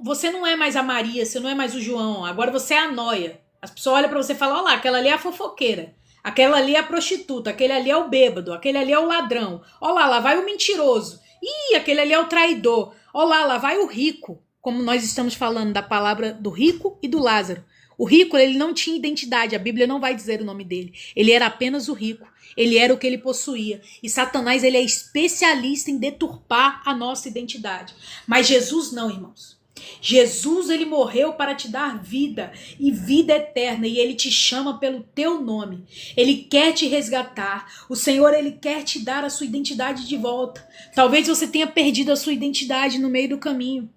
Você não é mais a Maria, você não é mais o João, agora você é a Noia. As pessoas olham pra você e falam, ó lá, aquela ali é a fofoqueira, aquela ali é a prostituta, aquele ali é o bêbado, aquele ali é o ladrão. Ó lá vai o mentiroso. Ih, aquele ali é o traidor. Ó lá vai o rico. Como nós estamos falando da palavra do rico e do Lázaro. O rico, ele não tinha identidade, a Bíblia não vai dizer o nome dele. Ele era apenas o rico, ele era o que ele possuía. E Satanás, ele é especialista em deturpar a nossa identidade. Mas Jesus não, irmãos. Jesus, ele morreu para te dar vida e vida eterna, e ele te chama pelo teu nome. Ele quer te resgatar. O Senhor, ele quer te dar a sua identidade de volta. Talvez você tenha perdido a sua identidade no meio do caminho.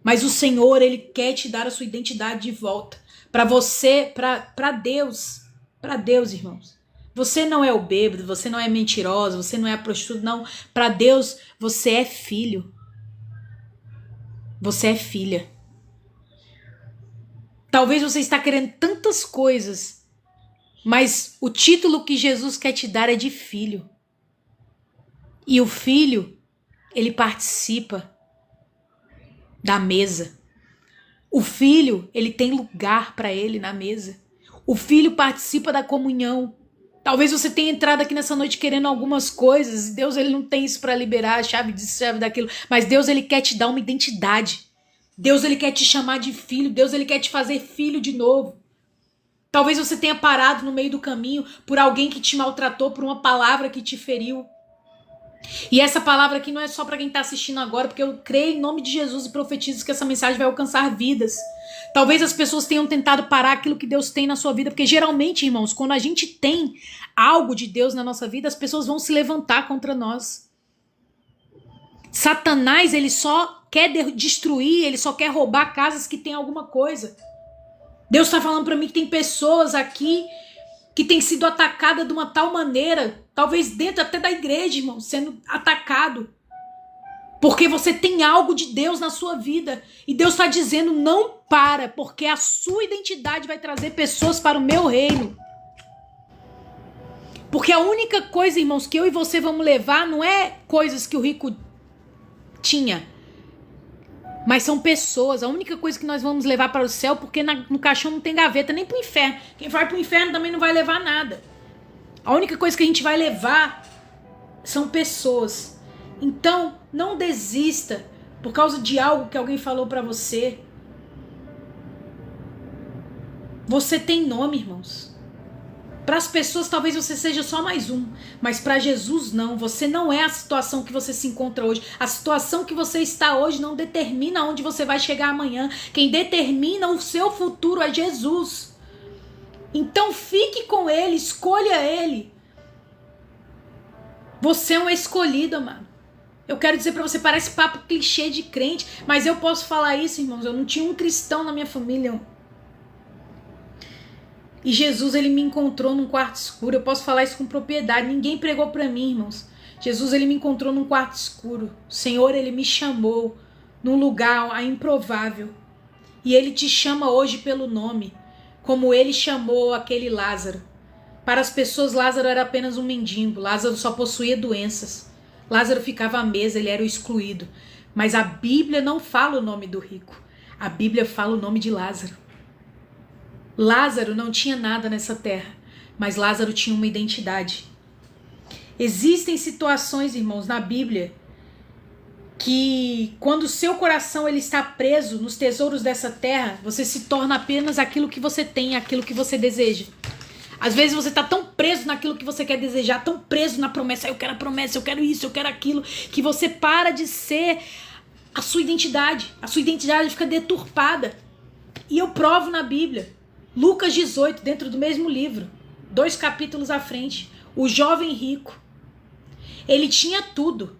Mas o Senhor, ele quer te dar a sua identidade de volta. Para você, para Deus. Para Deus, irmãos. Você não é o bêbado, você não é mentirosa, você não é a prostituta, não. Para Deus, você é filho. Você é filha. Talvez você está querendo tantas coisas, mas o título que Jesus quer te dar é de filho. E o filho, ele participa da mesa. O filho, ele tem lugar para ele na mesa. O filho participa da comunhão. Talvez você tenha entrado aqui nessa noite querendo algumas coisas. Deus, ele não tem isso para liberar, a chave disso, chave daquilo. Mas Deus, ele quer te dar uma identidade. Deus, ele quer te chamar de filho. Deus, ele quer te fazer filho de novo. Talvez você tenha parado no meio do caminho por alguém que te maltratou, por uma palavra que te feriu. E essa palavra aqui não é só para quem está assistindo agora, porque eu creio em nome de Jesus e profetizo que essa mensagem vai alcançar vidas. Talvez as pessoas tenham tentado parar aquilo que Deus tem na sua vida, porque geralmente, irmãos, quando a gente tem algo de Deus na nossa vida, as pessoas vão se levantar contra nós. Satanás, ele só quer destruir, ele só quer roubar casas que tem alguma coisa. Deus está falando para mim que tem pessoas aqui que têm sido atacadas de uma tal maneira, talvez dentro até da igreja, irmão, sendo atacado. Porque você tem algo de Deus na sua vida. E Deus está dizendo, não para, porque a sua identidade vai trazer pessoas para o meu reino. Porque a única coisa, irmãos, que eu e você vamos levar não é coisas que o rico tinha. Mas são pessoas. A única coisa que nós vamos levar para o céu, porque no caixão não tem gaveta, nem para o inferno. Quem vai para o inferno também não vai levar nada. A única coisa que a gente vai levar são pessoas. Então, não desista por causa de algo que alguém falou para você. Você tem nome, irmãos. Para as pessoas, talvez você seja só mais um. Mas para Jesus, não. Você não é a situação que você se encontra hoje. A situação que você está hoje não determina onde você vai chegar amanhã. Quem determina o seu futuro é Jesus. Então fique com Ele, escolha Ele. Você é um escolhido, amado. Eu quero dizer para você, parece papo clichê de crente, mas eu posso falar isso, irmãos. Eu não tinha um cristão na minha família. E Jesus, ele me encontrou num quarto escuro. Eu posso falar isso com propriedade. Ninguém pregou para mim, irmãos. Jesus, ele me encontrou num quarto escuro. O Senhor, ele me chamou num lugar improvável. E ele te chama hoje pelo nome, como ele chamou aquele Lázaro. Para as pessoas, Lázaro era apenas um mendigo. Lázaro só possuía doenças. Lázaro ficava à mesa, ele era o excluído. Mas a Bíblia não fala o nome do rico. A Bíblia fala o nome de Lázaro. Lázaro não tinha nada nessa terra, mas Lázaro tinha uma identidade. Existem situações, irmãos, na Bíblia, que quando o seu coração ele está preso nos tesouros dessa terra, você se torna apenas aquilo que você tem, aquilo que você deseja. Às vezes você está tão preso naquilo que você quer desejar, tão preso na promessa, eu quero a promessa, eu quero isso, eu quero aquilo, que você para de ser a sua identidade fica deturpada. E eu provo na Bíblia. Lucas 18, dentro do mesmo livro, 2 capítulos à frente, o jovem rico, ele tinha tudo.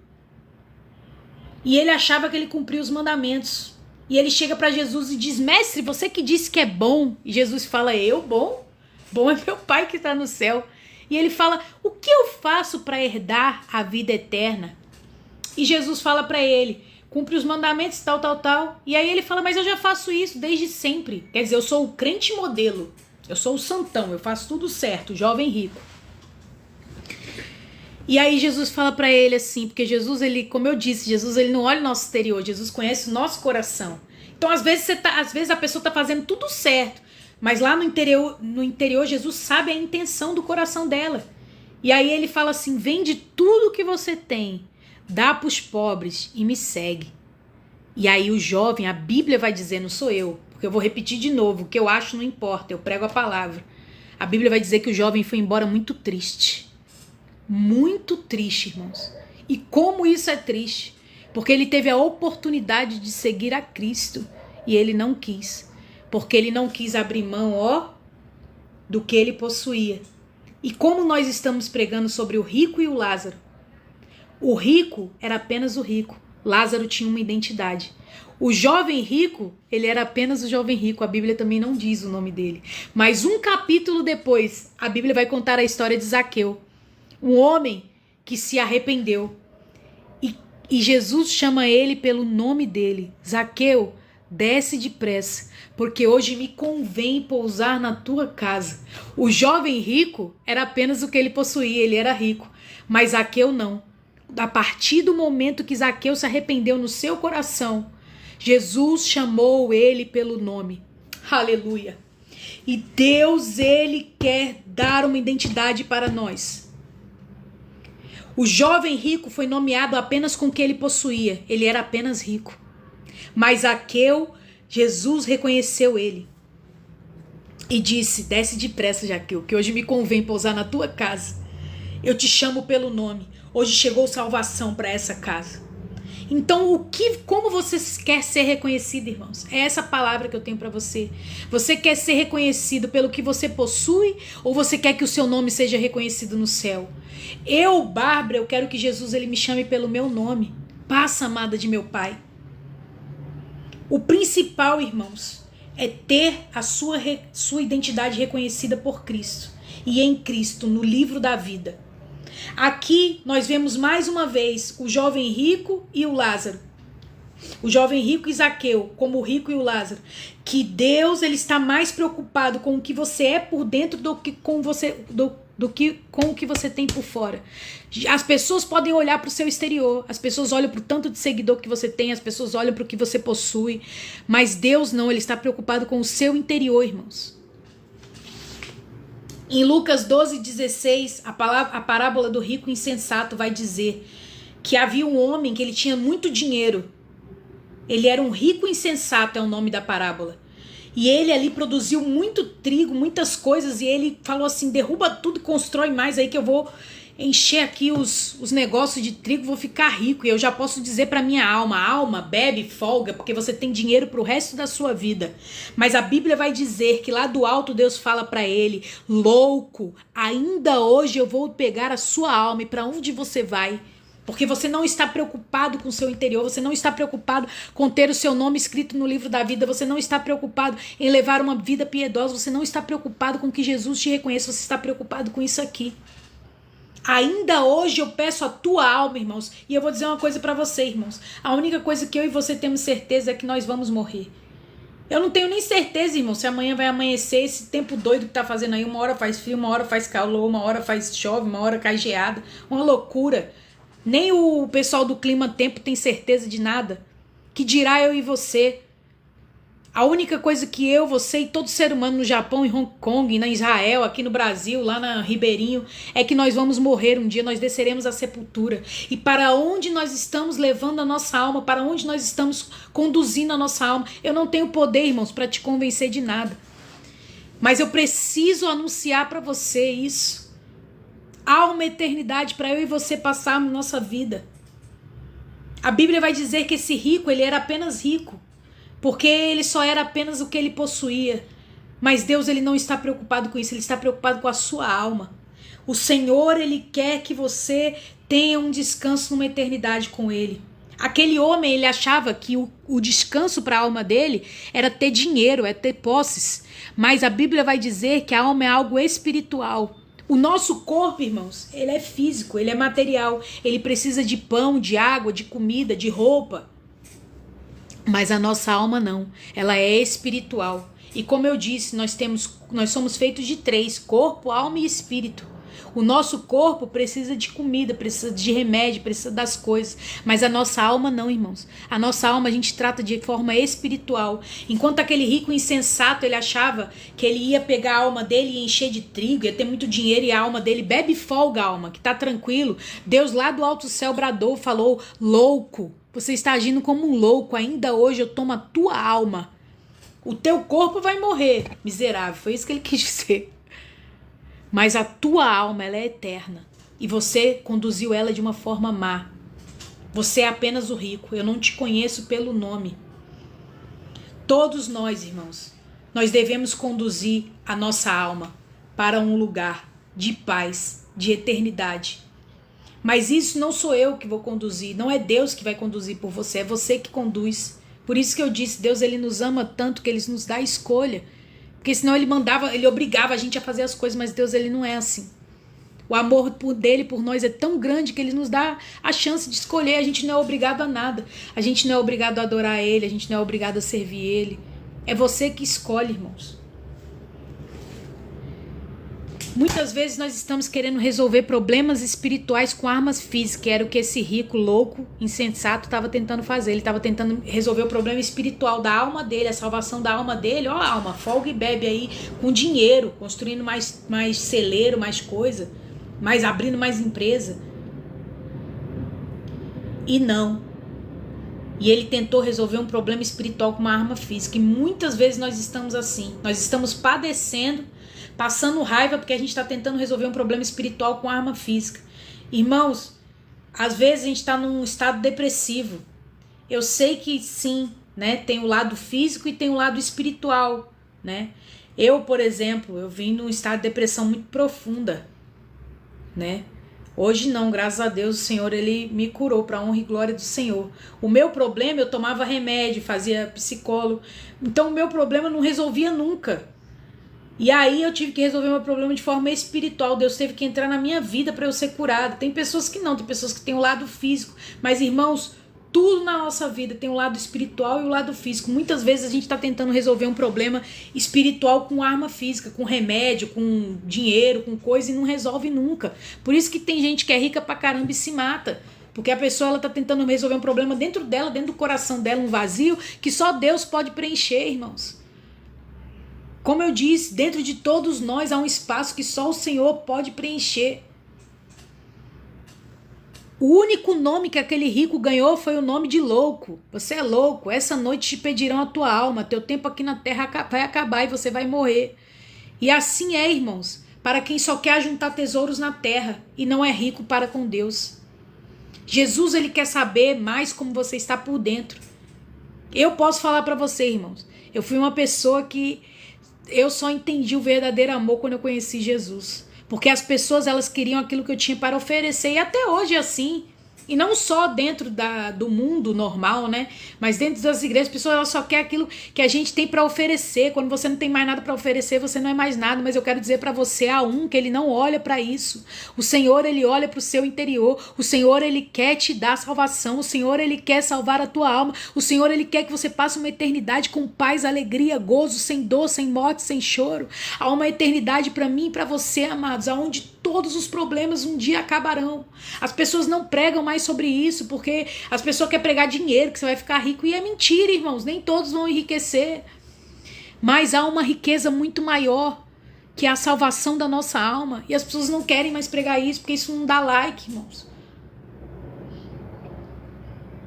E ele achava que ele cumpria os mandamentos. E ele chega para Jesus e diz, mestre, você que disse que é bom. E Jesus fala, eu bom? Bom é meu Pai que está no céu. E ele fala, o que eu faço para herdar a vida eterna? E Jesus fala para ele, cumpre os mandamentos, tal, tal, tal. E aí ele fala, mas eu já faço isso desde sempre. Quer dizer, eu sou o crente modelo. Eu sou o santão, eu faço tudo certo, jovem rico. E aí Jesus fala para ele assim, porque Jesus, ele, como eu disse, Jesus ele não olha o nosso exterior, Jesus conhece o nosso coração. Então às vezes a pessoa tá fazendo tudo certo, mas lá no interior Jesus sabe a intenção do coração dela. E aí ele fala assim: vende tudo que você tem, dá para os pobres e me segue. E aí o jovem, a Bíblia vai dizer, não sou eu, porque eu vou repetir de novo, o que eu acho não importa, eu prego a palavra. A Bíblia vai dizer que o jovem foi embora muito triste. Muito triste, irmãos. E como isso é triste? Porque ele teve a oportunidade de seguir a Cristo e ele não quis. Porque ele não quis abrir mão, do que ele possuía. E como nós estamos pregando sobre o rico e o Lázaro, o rico era apenas o rico. Lázaro tinha uma identidade. O jovem rico, ele era apenas o jovem rico. A Bíblia também não diz o nome dele. Mas um capítulo depois, a Bíblia vai contar a história de Zaqueu. Um homem que se arrependeu. E Jesus chama ele pelo nome dele. Zaqueu, desce depressa, porque hoje me convém pousar na tua casa. O jovem rico era apenas o que ele possuía, ele era rico. Mas Zaqueu não. A partir do momento que Zaqueu se arrependeu no seu coração, Jesus chamou ele pelo nome. Aleluia. E Deus, ele quer dar uma identidade para nós. O jovem rico foi nomeado apenas com o que ele possuía. Ele era apenas rico. Mas Zaqueu, Jesus reconheceu ele. E disse: desce depressa, Zaqueu, que hoje me convém pousar na tua casa. Eu te chamo pelo nome. Hoje chegou salvação para essa casa. Então, como você quer ser reconhecido, irmãos? É essa palavra que eu tenho para você. Você quer ser reconhecido pelo que você possui ou você quer que o seu nome seja reconhecido no céu? Eu, Bárbara, eu quero que Jesus ele me chame pelo meu nome. Passa, amada de meu Pai. O principal, irmãos, é ter a sua identidade reconhecida por Cristo. E em Cristo, no livro da vida. Aqui nós vemos mais uma vez o jovem rico e o Lázaro. O jovem rico e Zaqueu, como o rico e o Lázaro. Que Deus ele está mais preocupado com o que você é por dentro do que com o que você tem por fora. As pessoas podem olhar para o seu exterior, as pessoas olham para o tanto de seguidor que você tem, as pessoas olham para o que você possui, mas Deus não, ele está preocupado com o seu interior, irmãos. Em Lucas 12,16, a parábola do rico insensato vai dizer que havia um homem que ele tinha muito dinheiro. Ele era um rico insensato, é o nome da parábola. E ele ali produziu muito trigo, muitas coisas, e ele falou assim: derruba tudo, constrói mais aí que eu vou encher aqui os negócios de trigo, vou ficar rico. E eu já posso dizer para minha alma, bebe, folga, porque você tem dinheiro pro resto da sua vida. Mas a Bíblia vai dizer que lá do alto Deus fala para ele: louco, ainda hoje eu vou pegar a sua alma, e para onde você vai? Porque você não está preocupado com o seu interior, você não está preocupado com ter o seu nome escrito no livro da vida, você não está preocupado em levar uma vida piedosa, você não está preocupado com que Jesus te reconheça, você está preocupado com isso aqui. Ainda hoje eu peço a tua alma, irmãos, e eu vou dizer uma coisa para você, irmãos. A única coisa que eu e você temos certeza é que nós vamos morrer. Eu não tenho nem certeza, irmão, se amanhã vai amanhecer esse tempo doido que tá fazendo aí. Uma hora faz frio, uma hora faz calor, uma hora chove, uma hora cai geada. Uma loucura. Nem o pessoal do clima-tempo tem certeza de nada. Que dirá eu e você? A única coisa que eu, você e todo ser humano no Japão, em Hong Kong, na Israel, aqui no Brasil, lá na Ribeirinho, é que nós vamos morrer um dia, nós desceremos à sepultura. E para onde nós estamos levando a nossa alma, para onde nós estamos conduzindo a nossa alma, eu não tenho poder, irmãos, para te convencer de nada. Mas eu preciso anunciar para você isso. Há uma eternidade para eu e você passarmos nossa vida. A Bíblia vai dizer que esse rico, ele era apenas rico, porque ele só era apenas o que ele possuía. Mas Deus, ele não está preocupado com isso, ele está preocupado com a sua alma. O Senhor, ele quer que você tenha um descanso numa eternidade com ele. Aquele homem, ele achava que o descanso para a alma dele era ter dinheiro, é ter posses. Mas a Bíblia vai dizer que a alma é algo espiritual. O nosso corpo, irmãos, ele é físico, ele é material. Ele precisa de pão, de água, de comida, de roupa. Mas a nossa alma não, ela é espiritual. E como eu disse, nós somos feitos de 3, corpo, alma e espírito. O nosso corpo precisa de comida, precisa de remédio, precisa das coisas. Mas a nossa alma não, irmãos. A nossa alma a gente trata de forma espiritual. Enquanto aquele rico insensato, ele achava que ele ia pegar a alma dele e encher de trigo, ia ter muito dinheiro e a alma dele bebe folga, alma, que tá tranquilo. Deus lá do alto céu bradou, falou: louco, você está agindo como um louco, ainda hoje eu tomo a tua alma. O teu corpo vai morrer, miserável. Foi isso que ele quis dizer. Mas a tua alma, ela é eterna. E você conduziu ela de uma forma má. Você é apenas o rico. Eu não te conheço pelo nome. Todos nós, irmãos, nós devemos conduzir a nossa alma para um lugar de paz, de eternidade. Mas isso não sou eu que vou conduzir. Não é Deus que vai conduzir por você. É você que conduz. Por isso que eu disse, Deus, ele nos ama tanto que ele nos dá a escolha. Porque senão ele obrigava a gente a fazer as coisas, mas Deus, ele não é assim. O amor dele por nós é tão grande que ele nos dá a chance de escolher. A gente não é obrigado a nada. A gente não é obrigado a adorar ele, a gente não é obrigado a servir ele. É você que escolhe, irmãos. Muitas vezes nós estamos querendo resolver problemas espirituais com armas físicas, que era o que esse rico, louco, insensato estava tentando fazer. Ele estava tentando resolver o problema espiritual da alma dele, a salvação da alma dele. Ó, alma, folga e bebe aí com dinheiro, construindo mais celeiro, mais coisa, abrindo mais empresa. E não. E ele tentou resolver um problema espiritual com uma arma física. E muitas vezes nós estamos assim. Nós estamos padecendo, passando raiva porque a gente está tentando resolver um problema espiritual com arma física. Irmãos, às vezes a gente está num estado depressivo. Eu sei que sim, né? Tem o lado físico e tem o lado espiritual, né? Eu, por exemplo, eu vim num estado de depressão muito profunda, né? Hoje não, graças a Deus, o Senhor, ele me curou para a honra e glória do Senhor. O meu problema, eu tomava remédio, fazia psicólogo. Então o meu problema não resolvia nunca. E aí eu tive que resolver meu problema de forma espiritual. Deus teve que entrar na minha vida para eu ser curada. Tem pessoas que não, tem pessoas que têm o lado físico. Mas, irmãos, tudo na nossa vida tem o lado espiritual e o lado físico. Muitas vezes a gente está tentando resolver um problema espiritual com arma física, com remédio, com dinheiro, com coisa, e não resolve nunca. Por isso que tem gente que é rica pra caramba e se mata. Porque a pessoa ela tá tentando resolver um problema dentro dela, dentro do coração dela, um vazio que só Deus pode preencher, irmãos. Como eu disse, dentro de todos nós há um espaço que só o Senhor pode preencher. O único nome que aquele rico ganhou foi o nome de louco. Você é louco, essa noite te pedirão a tua alma, teu tempo aqui na terra vai acabar e você vai morrer. E assim é, irmãos, para quem só quer juntar tesouros na terra e não é rico para com Deus. Jesus, ele quer saber mais como você está por dentro. Eu posso falar para você, irmãos, eu fui uma pessoa que eu só entendi o verdadeiro amor quando eu conheci Jesus. Porque as pessoas, elas queriam aquilo que eu tinha para oferecer. E até hoje é assim. E não só dentro do mundo normal, né? Mas dentro das igrejas, as pessoas elas só querem aquilo que a gente tem para oferecer. Quando você não tem mais nada para oferecer, você não é mais nada. Mas eu quero dizer para você, há um que ele não olha para isso. O Senhor, ele olha para o seu interior. O Senhor, ele quer te dar salvação. O Senhor, ele quer salvar a tua alma. O Senhor, ele quer que você passe uma eternidade com paz, alegria, gozo, sem dor, sem morte, sem choro. Há uma eternidade para mim e para você, amados, aonde todos os problemas um dia acabarão. As pessoas não pregam mais sobre isso, porque as pessoas querem pregar dinheiro, que você vai ficar rico, e é mentira, irmãos, nem todos vão enriquecer, mas há uma riqueza muito maior, que é a salvação da nossa alma, e as pessoas não querem mais pregar isso, porque isso não dá like, irmãos.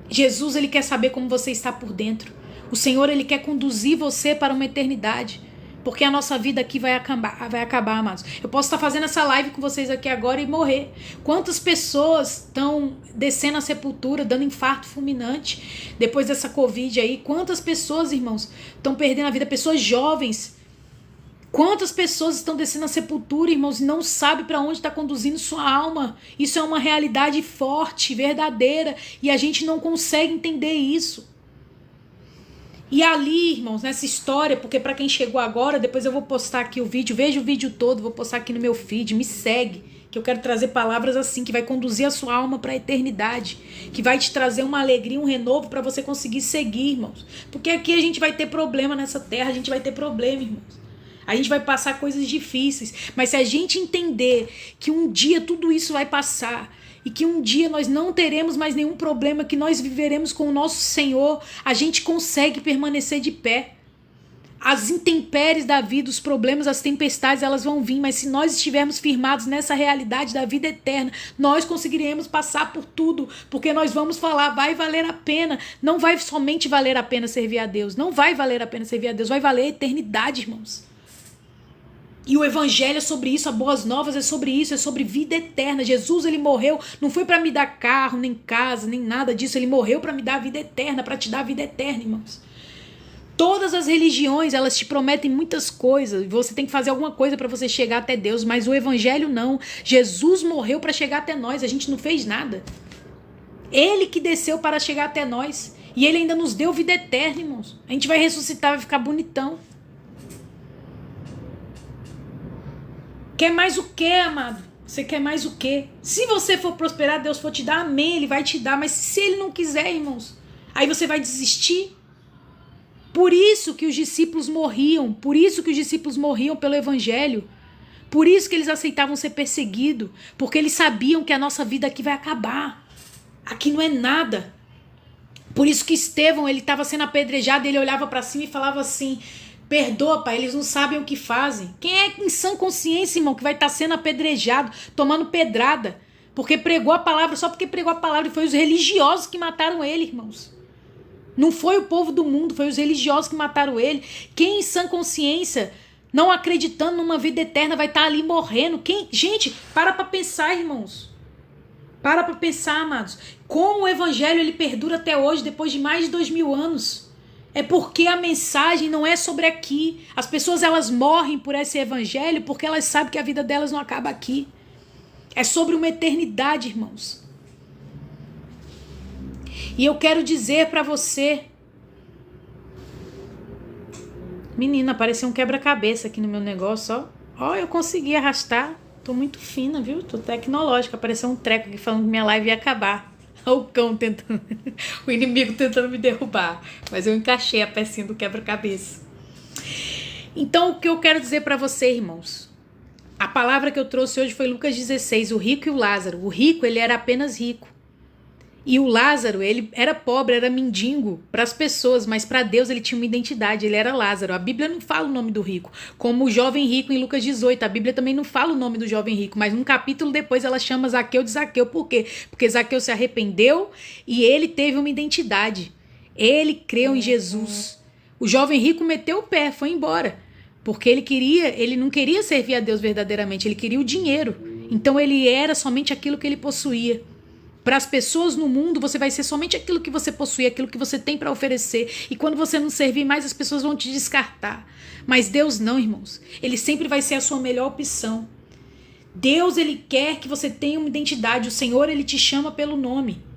Jesus, ele quer saber como você está por dentro. O Senhor, ele quer conduzir você para uma eternidade, porque a nossa vida aqui vai acabar, amados. Eu posso estar fazendo essa live com vocês aqui agora e morrer. Quantas pessoas estão descendo a sepultura, dando infarto fulminante depois dessa Covid aí? Quantas pessoas, irmãos, estão perdendo a vida? Pessoas jovens. Quantas pessoas estão descendo a sepultura, irmãos, e não sabem para onde está conduzindo sua alma? Isso é uma realidade forte, verdadeira, e a gente não consegue entender isso. E ali, irmãos, nessa história, porque para quem chegou agora, depois eu vou postar aqui o vídeo, veja o vídeo todo, vou postar aqui no meu feed, me segue, que eu quero trazer palavras assim, que vai conduzir a sua alma para a eternidade, que vai te trazer uma alegria, um renovo para você conseguir seguir, irmãos. Porque aqui a gente vai ter problema nessa terra, a gente vai ter problema, irmãos. A gente vai passar coisas difíceis, mas se a gente entender que um dia tudo isso vai passar e que um dia nós não teremos mais nenhum problema, que nós viveremos com o nosso Senhor, a gente consegue permanecer de pé. As intempéries da vida, os problemas, as tempestades, elas vão vir, mas se nós estivermos firmados nessa realidade da vida eterna, nós conseguiremos passar por tudo, porque nós vamos falar, vai valer a pena. Não vai somente valer a pena servir a Deus, não vai valer a pena servir a Deus, vai valer a eternidade, irmãos. E o evangelho é sobre isso, a boas novas é sobre isso, é sobre vida eterna. Jesus, ele morreu, não foi para me dar carro, nem casa, nem nada disso, ele morreu para me dar a vida eterna, para te dar a vida eterna, irmãos. Todas as religiões, elas te prometem muitas coisas, você tem que fazer alguma coisa para você chegar até Deus, mas o evangelho não. Jesus morreu para chegar até nós, a gente não fez nada. Ele que desceu para chegar até nós, e ele ainda nos deu vida eterna, irmãos. A gente vai ressuscitar, vai ficar bonitão. Quer mais o quê, amado? Você quer mais o quê? Se você for prosperar, Deus for te dar, amém, ele vai te dar, mas se ele não quiser, irmãos, aí você vai desistir. Por isso que os discípulos morriam, por isso que os discípulos morriam pelo evangelho, por isso que eles aceitavam ser perseguidos, porque eles sabiam que a nossa vida aqui vai acabar, aqui não é nada. Por isso que Estevão, ele estava sendo apedrejado, ele olhava para cima e falava assim, perdoa, pai, eles não sabem o que fazem. Quem é em sã consciência, irmão, que vai estar sendo apedrejado, tomando pedrada, porque pregou a palavra, só porque pregou a palavra, e foi os religiosos que mataram ele, irmãos. Não foi o povo do mundo, foi os religiosos que mataram ele. Quem em sã consciência, não acreditando numa vida eterna, vai estar ali morrendo? Gente, para pensar, irmãos. Para pensar, amados. Como o evangelho ele perdura até hoje, depois de mais de 2000 anos. É porque a mensagem não é sobre aqui. As pessoas elas morrem por esse evangelho porque elas sabem que a vida delas não acaba aqui. É sobre uma eternidade, irmãos. E eu quero dizer pra você... Menina, apareceu um quebra-cabeça aqui no meu negócio, ó. Ó, eu consegui arrastar. Tô muito fina, viu? Tô tecnológica. Apareceu um treco aqui falando que minha live ia acabar. Olha o cão tentando... o inimigo tentando me derrubar. Mas eu encaixei a pecinha do quebra-cabeça. Então, o que eu quero dizer pra você, irmãos? A palavra que eu trouxe hoje foi Lucas 16, o rico e o Lázaro. O rico, ele era apenas rico. E o Lázaro, ele era pobre, era mendigo para as pessoas, mas para Deus ele tinha uma identidade, ele era Lázaro. A Bíblia não fala o nome do rico, como o jovem rico em Lucas 18. A Bíblia também não fala o nome do jovem rico, mas num capítulo depois ela chama Zaqueu de Zaqueu. Por quê? Porque Zaqueu se arrependeu e ele teve uma identidade. Ele creu em Jesus. O jovem rico meteu o pé, foi embora. Porque ele não queria servir a Deus verdadeiramente, ele queria o dinheiro. Então ele era somente aquilo que ele possuía. Para as pessoas no mundo, você vai ser somente aquilo que você possui, aquilo que você tem para oferecer. E quando você não servir mais, as pessoas vão te descartar. Mas Deus não, irmãos. Ele sempre vai ser a sua melhor opção. Deus, ele quer que você tenha uma identidade. O Senhor, ele te chama pelo nome.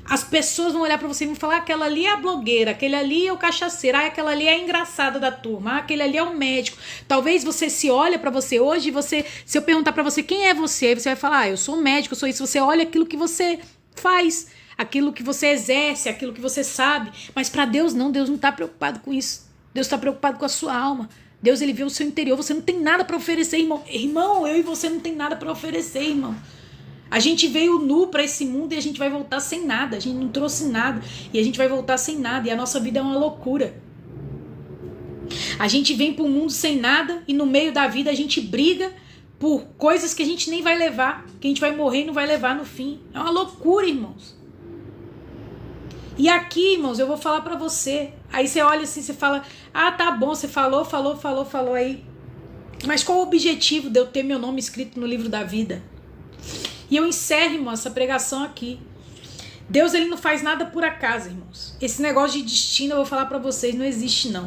As pessoas vão olhar para você e vão falar, aquela ali é a blogueira, aquele ali é o cachaceiro, aquela ali é a engraçada da turma, aquele ali é o médico. Talvez você se olhe para você hoje e se eu perguntar para você quem é você, você vai falar, eu sou médico, eu sou isso. Você olha aquilo que você faz, aquilo que você exerce, aquilo que você sabe. Mas para Deus não, Deus não está preocupado com isso. Deus está preocupado com a sua alma. Deus, ele vê o seu interior. Você não tem nada para oferecer, irmão. Irmão, eu e você não tem nada para oferecer, irmão. A gente veio nu para esse mundo e a gente vai voltar sem nada. A gente não trouxe nada e a gente vai voltar sem nada. E a nossa vida é uma loucura. A gente vem para o mundo sem nada e no meio da vida a gente briga por coisas que a gente nem vai levar, que a gente vai morrer e não vai levar no fim. É uma loucura, irmãos. E aqui, irmãos, eu vou falar para você. Aí você olha assim, você fala, ah, tá bom, você falou aí. Mas qual o objetivo de eu ter meu nome escrito no livro da vida? E eu encerro, irmão, essa pregação aqui. Deus, ele não faz nada por acaso, irmãos. Esse negócio de destino, eu vou falar pra vocês, não existe não.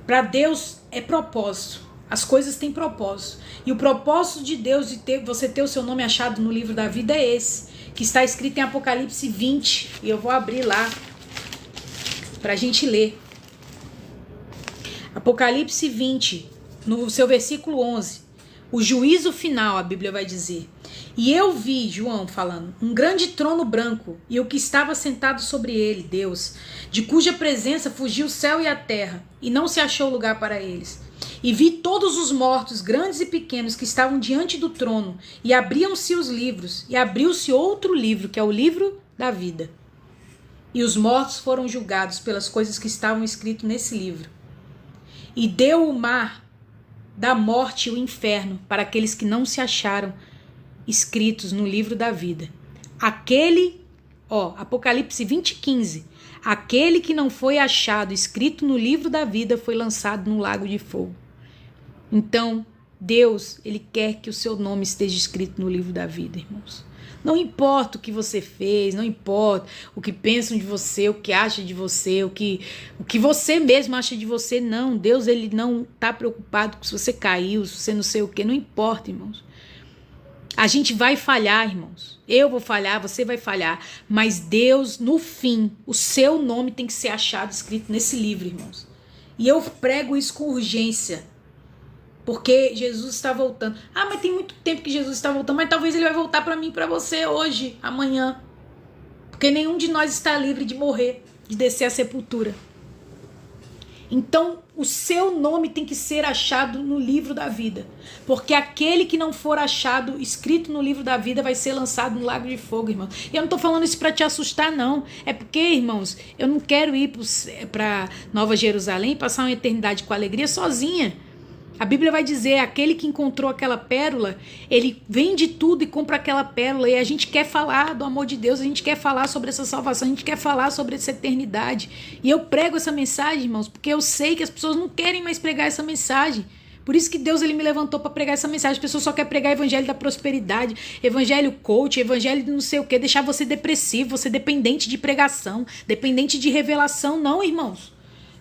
Pra Deus é propósito. As coisas têm propósito. E o propósito de Deus de você ter o seu nome achado no livro da vida é esse, que está escrito em Apocalipse 20. E eu vou abrir lá pra gente ler. Apocalipse 20, no seu versículo 11. O juízo final, a Bíblia vai dizer. E eu vi, João falando, um grande trono branco, e o que estava sentado sobre ele, Deus, de cuja presença fugiu o céu e a terra, e não se achou lugar para eles. E vi todos os mortos, grandes e pequenos, que estavam diante do trono, e abriam-se os livros, e abriu-se outro livro, que é o livro da vida. E os mortos foram julgados pelas coisas que estavam escritas nesse livro. E deu o mar da morte e o inferno para aqueles que não se acharam escritos no livro da vida. Apocalipse 20:15. Aquele que não foi achado escrito no livro da vida foi lançado no lago de fogo. Então, Deus, Ele quer que o seu nome esteja escrito no livro da vida, irmãos. Não importa o que você fez, não importa o que pensam de você, o que acham de você, o que você mesmo acha de você, não. Deus, Ele não está preocupado com se você caiu, se você não sei o que, não importa, irmãos. A gente vai falhar, irmãos. Eu vou falhar, você vai falhar. Mas Deus, no fim, o seu nome tem que ser achado, escrito nesse livro, irmãos. E eu prego isso com urgência. Porque Jesus está voltando. Ah, mas tem muito tempo que Jesus está voltando. Mas talvez Ele vai voltar para mim e para você hoje, amanhã. Porque nenhum de nós está livre de morrer, de descer à sepultura. Então, o seu nome tem que ser achado no livro da vida. Porque aquele que não for achado, escrito no livro da vida, vai ser lançado no lago de fogo, irmão. E eu não estou falando isso para te assustar, não. É porque, irmãos, eu não quero ir para Nova Jerusalém e passar uma eternidade com alegria sozinha. A Bíblia vai dizer, aquele que encontrou aquela pérola, ele vende tudo e compra aquela pérola, e a gente quer falar do amor de Deus, a gente quer falar sobre essa salvação, a gente quer falar sobre essa eternidade. E eu prego essa mensagem, irmãos, porque eu sei que as pessoas não querem mais pregar essa mensagem. Por isso que Deus, Ele me levantou para pregar essa mensagem. As pessoas só querem pregar evangelho da prosperidade, evangelho coach, evangelho de não sei o quê, deixar você depressivo, você dependente de pregação, dependente de revelação. Não, irmãos.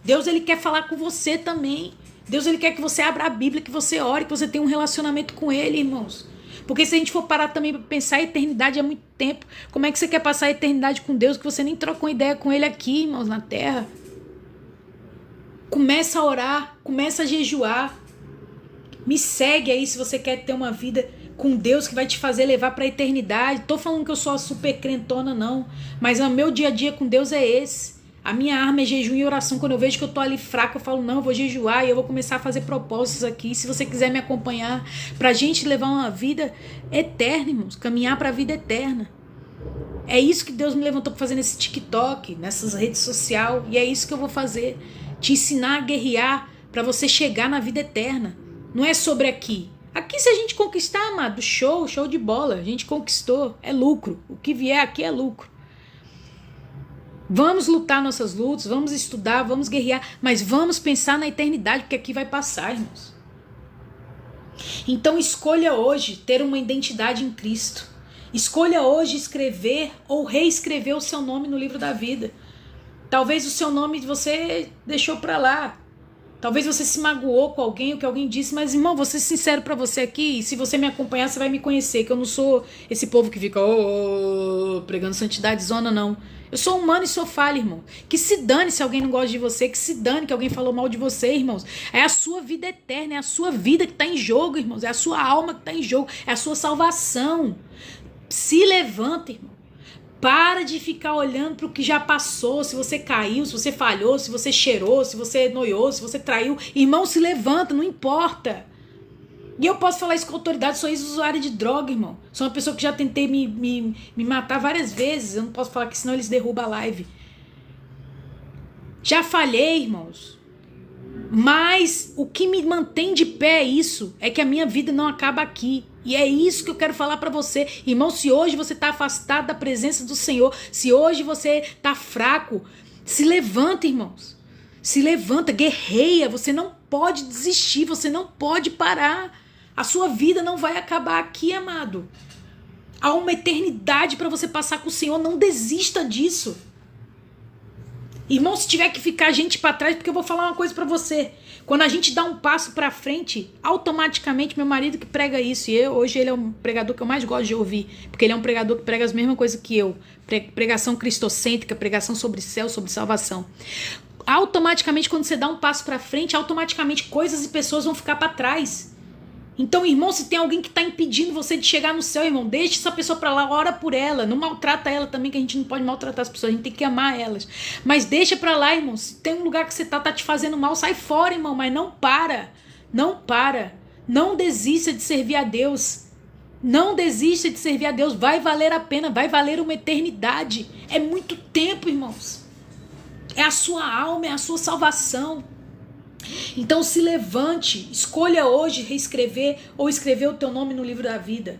Deus, Ele quer falar com você também. Deus, Ele quer que você abra a Bíblia, que você ore, que você tenha um relacionamento com Ele, irmãos. Porque se a gente for parar também para pensar, a eternidade é muito tempo. Como é que você quer passar a eternidade com Deus, que você nem trocou ideia com Ele aqui, irmãos, na terra? Começa a orar, começa a jejuar. Me segue aí se você quer ter uma vida com Deus que vai te fazer levar para a eternidade. Tô falando que eu sou a super crentona, não. Mas o meu dia a dia com Deus é esse. A minha arma é jejum e oração. Quando eu vejo que eu tô ali fraca, eu falo, não, eu vou jejuar e eu vou começar a fazer propósitos aqui. Se você quiser me acompanhar, pra gente levar uma vida eterna, irmãos. Caminhar pra vida eterna. É isso que Deus me levantou pra fazer nesse TikTok, nessas redes sociais. E é isso que eu vou fazer. Te ensinar a guerrear pra você chegar na vida eterna. Não é sobre aqui. Aqui, se a gente conquistar, amado, show de bola. A gente conquistou. É lucro. O que vier aqui é lucro. Vamos lutar nossas lutas, vamos estudar, vamos guerrear, mas vamos pensar na eternidade, porque aqui vai passar, irmãos. Então escolha hoje ter uma identidade em Cristo. Escolha hoje escrever ou reescrever o seu nome no livro da vida. Talvez o seu nome você deixou para lá. Talvez você se magoou com alguém, o que alguém disse, mas irmão, vou ser sincero pra você aqui, e se você me acompanhar, você vai me conhecer, que eu não sou esse povo que fica pregando santidade zona, não. Eu sou humano e sou falha, irmão. Que se dane se alguém não gosta de você, que se dane que alguém falou mal de você, irmãos. É a sua vida eterna, é a sua vida que tá em jogo, irmãos. É a sua alma que tá em jogo, é a sua salvação. Se levanta, irmão. Para de ficar olhando para o que já passou, se você caiu, se você falhou, se você cheirou, se você noiou, se você traiu. Irmão, se levanta, não importa. E eu posso falar isso com autoridade, sou ex-usuária de droga, irmão. Sou uma pessoa que já tentei me matar várias vezes. Eu não posso falar que senão eles derrubam a live. Já falhei, irmãos. Mas o que me mantém de pé é isso. É que a minha vida não acaba aqui. E é isso que eu quero falar pra você. Irmão, se hoje você tá afastado da presença do Senhor, se hoje você tá fraco, se levanta, irmãos. Se levanta, guerreia. Você não pode desistir, você não pode parar. A sua vida não vai acabar aqui, amado. Há uma eternidade pra você passar com o Senhor. Não desista disso. Irmão, se tiver que ficar gente pra trás, porque eu vou falar uma coisa pra você. Quando a gente dá um passo pra frente, automaticamente, meu marido que prega isso, e hoje ele é um pregador que eu mais gosto de ouvir, porque ele é um pregador que prega as mesmas coisas que eu. Pregação cristocêntrica, pregação sobre céu, sobre salvação. Automaticamente, quando você dá um passo pra frente, automaticamente coisas e pessoas vão ficar pra trás. Então, irmão, se tem alguém que está impedindo você de chegar no céu, irmão, deixa essa pessoa para lá, ora por ela, não maltrata ela também, que a gente não pode maltratar as pessoas, a gente tem que amar elas, mas deixa para lá, irmão, se tem um lugar que você tá te fazendo mal, sai fora, irmão, mas não para, Não para. Não desista de servir a Deus. Não desista de servir a Deus. Vai valer a pena. Vai valer uma eternidade. É muito tempo, irmãos. É a sua alma, é a sua salvação. Então se levante. Escolha hoje reescrever ou escrever o teu nome no livro da vida.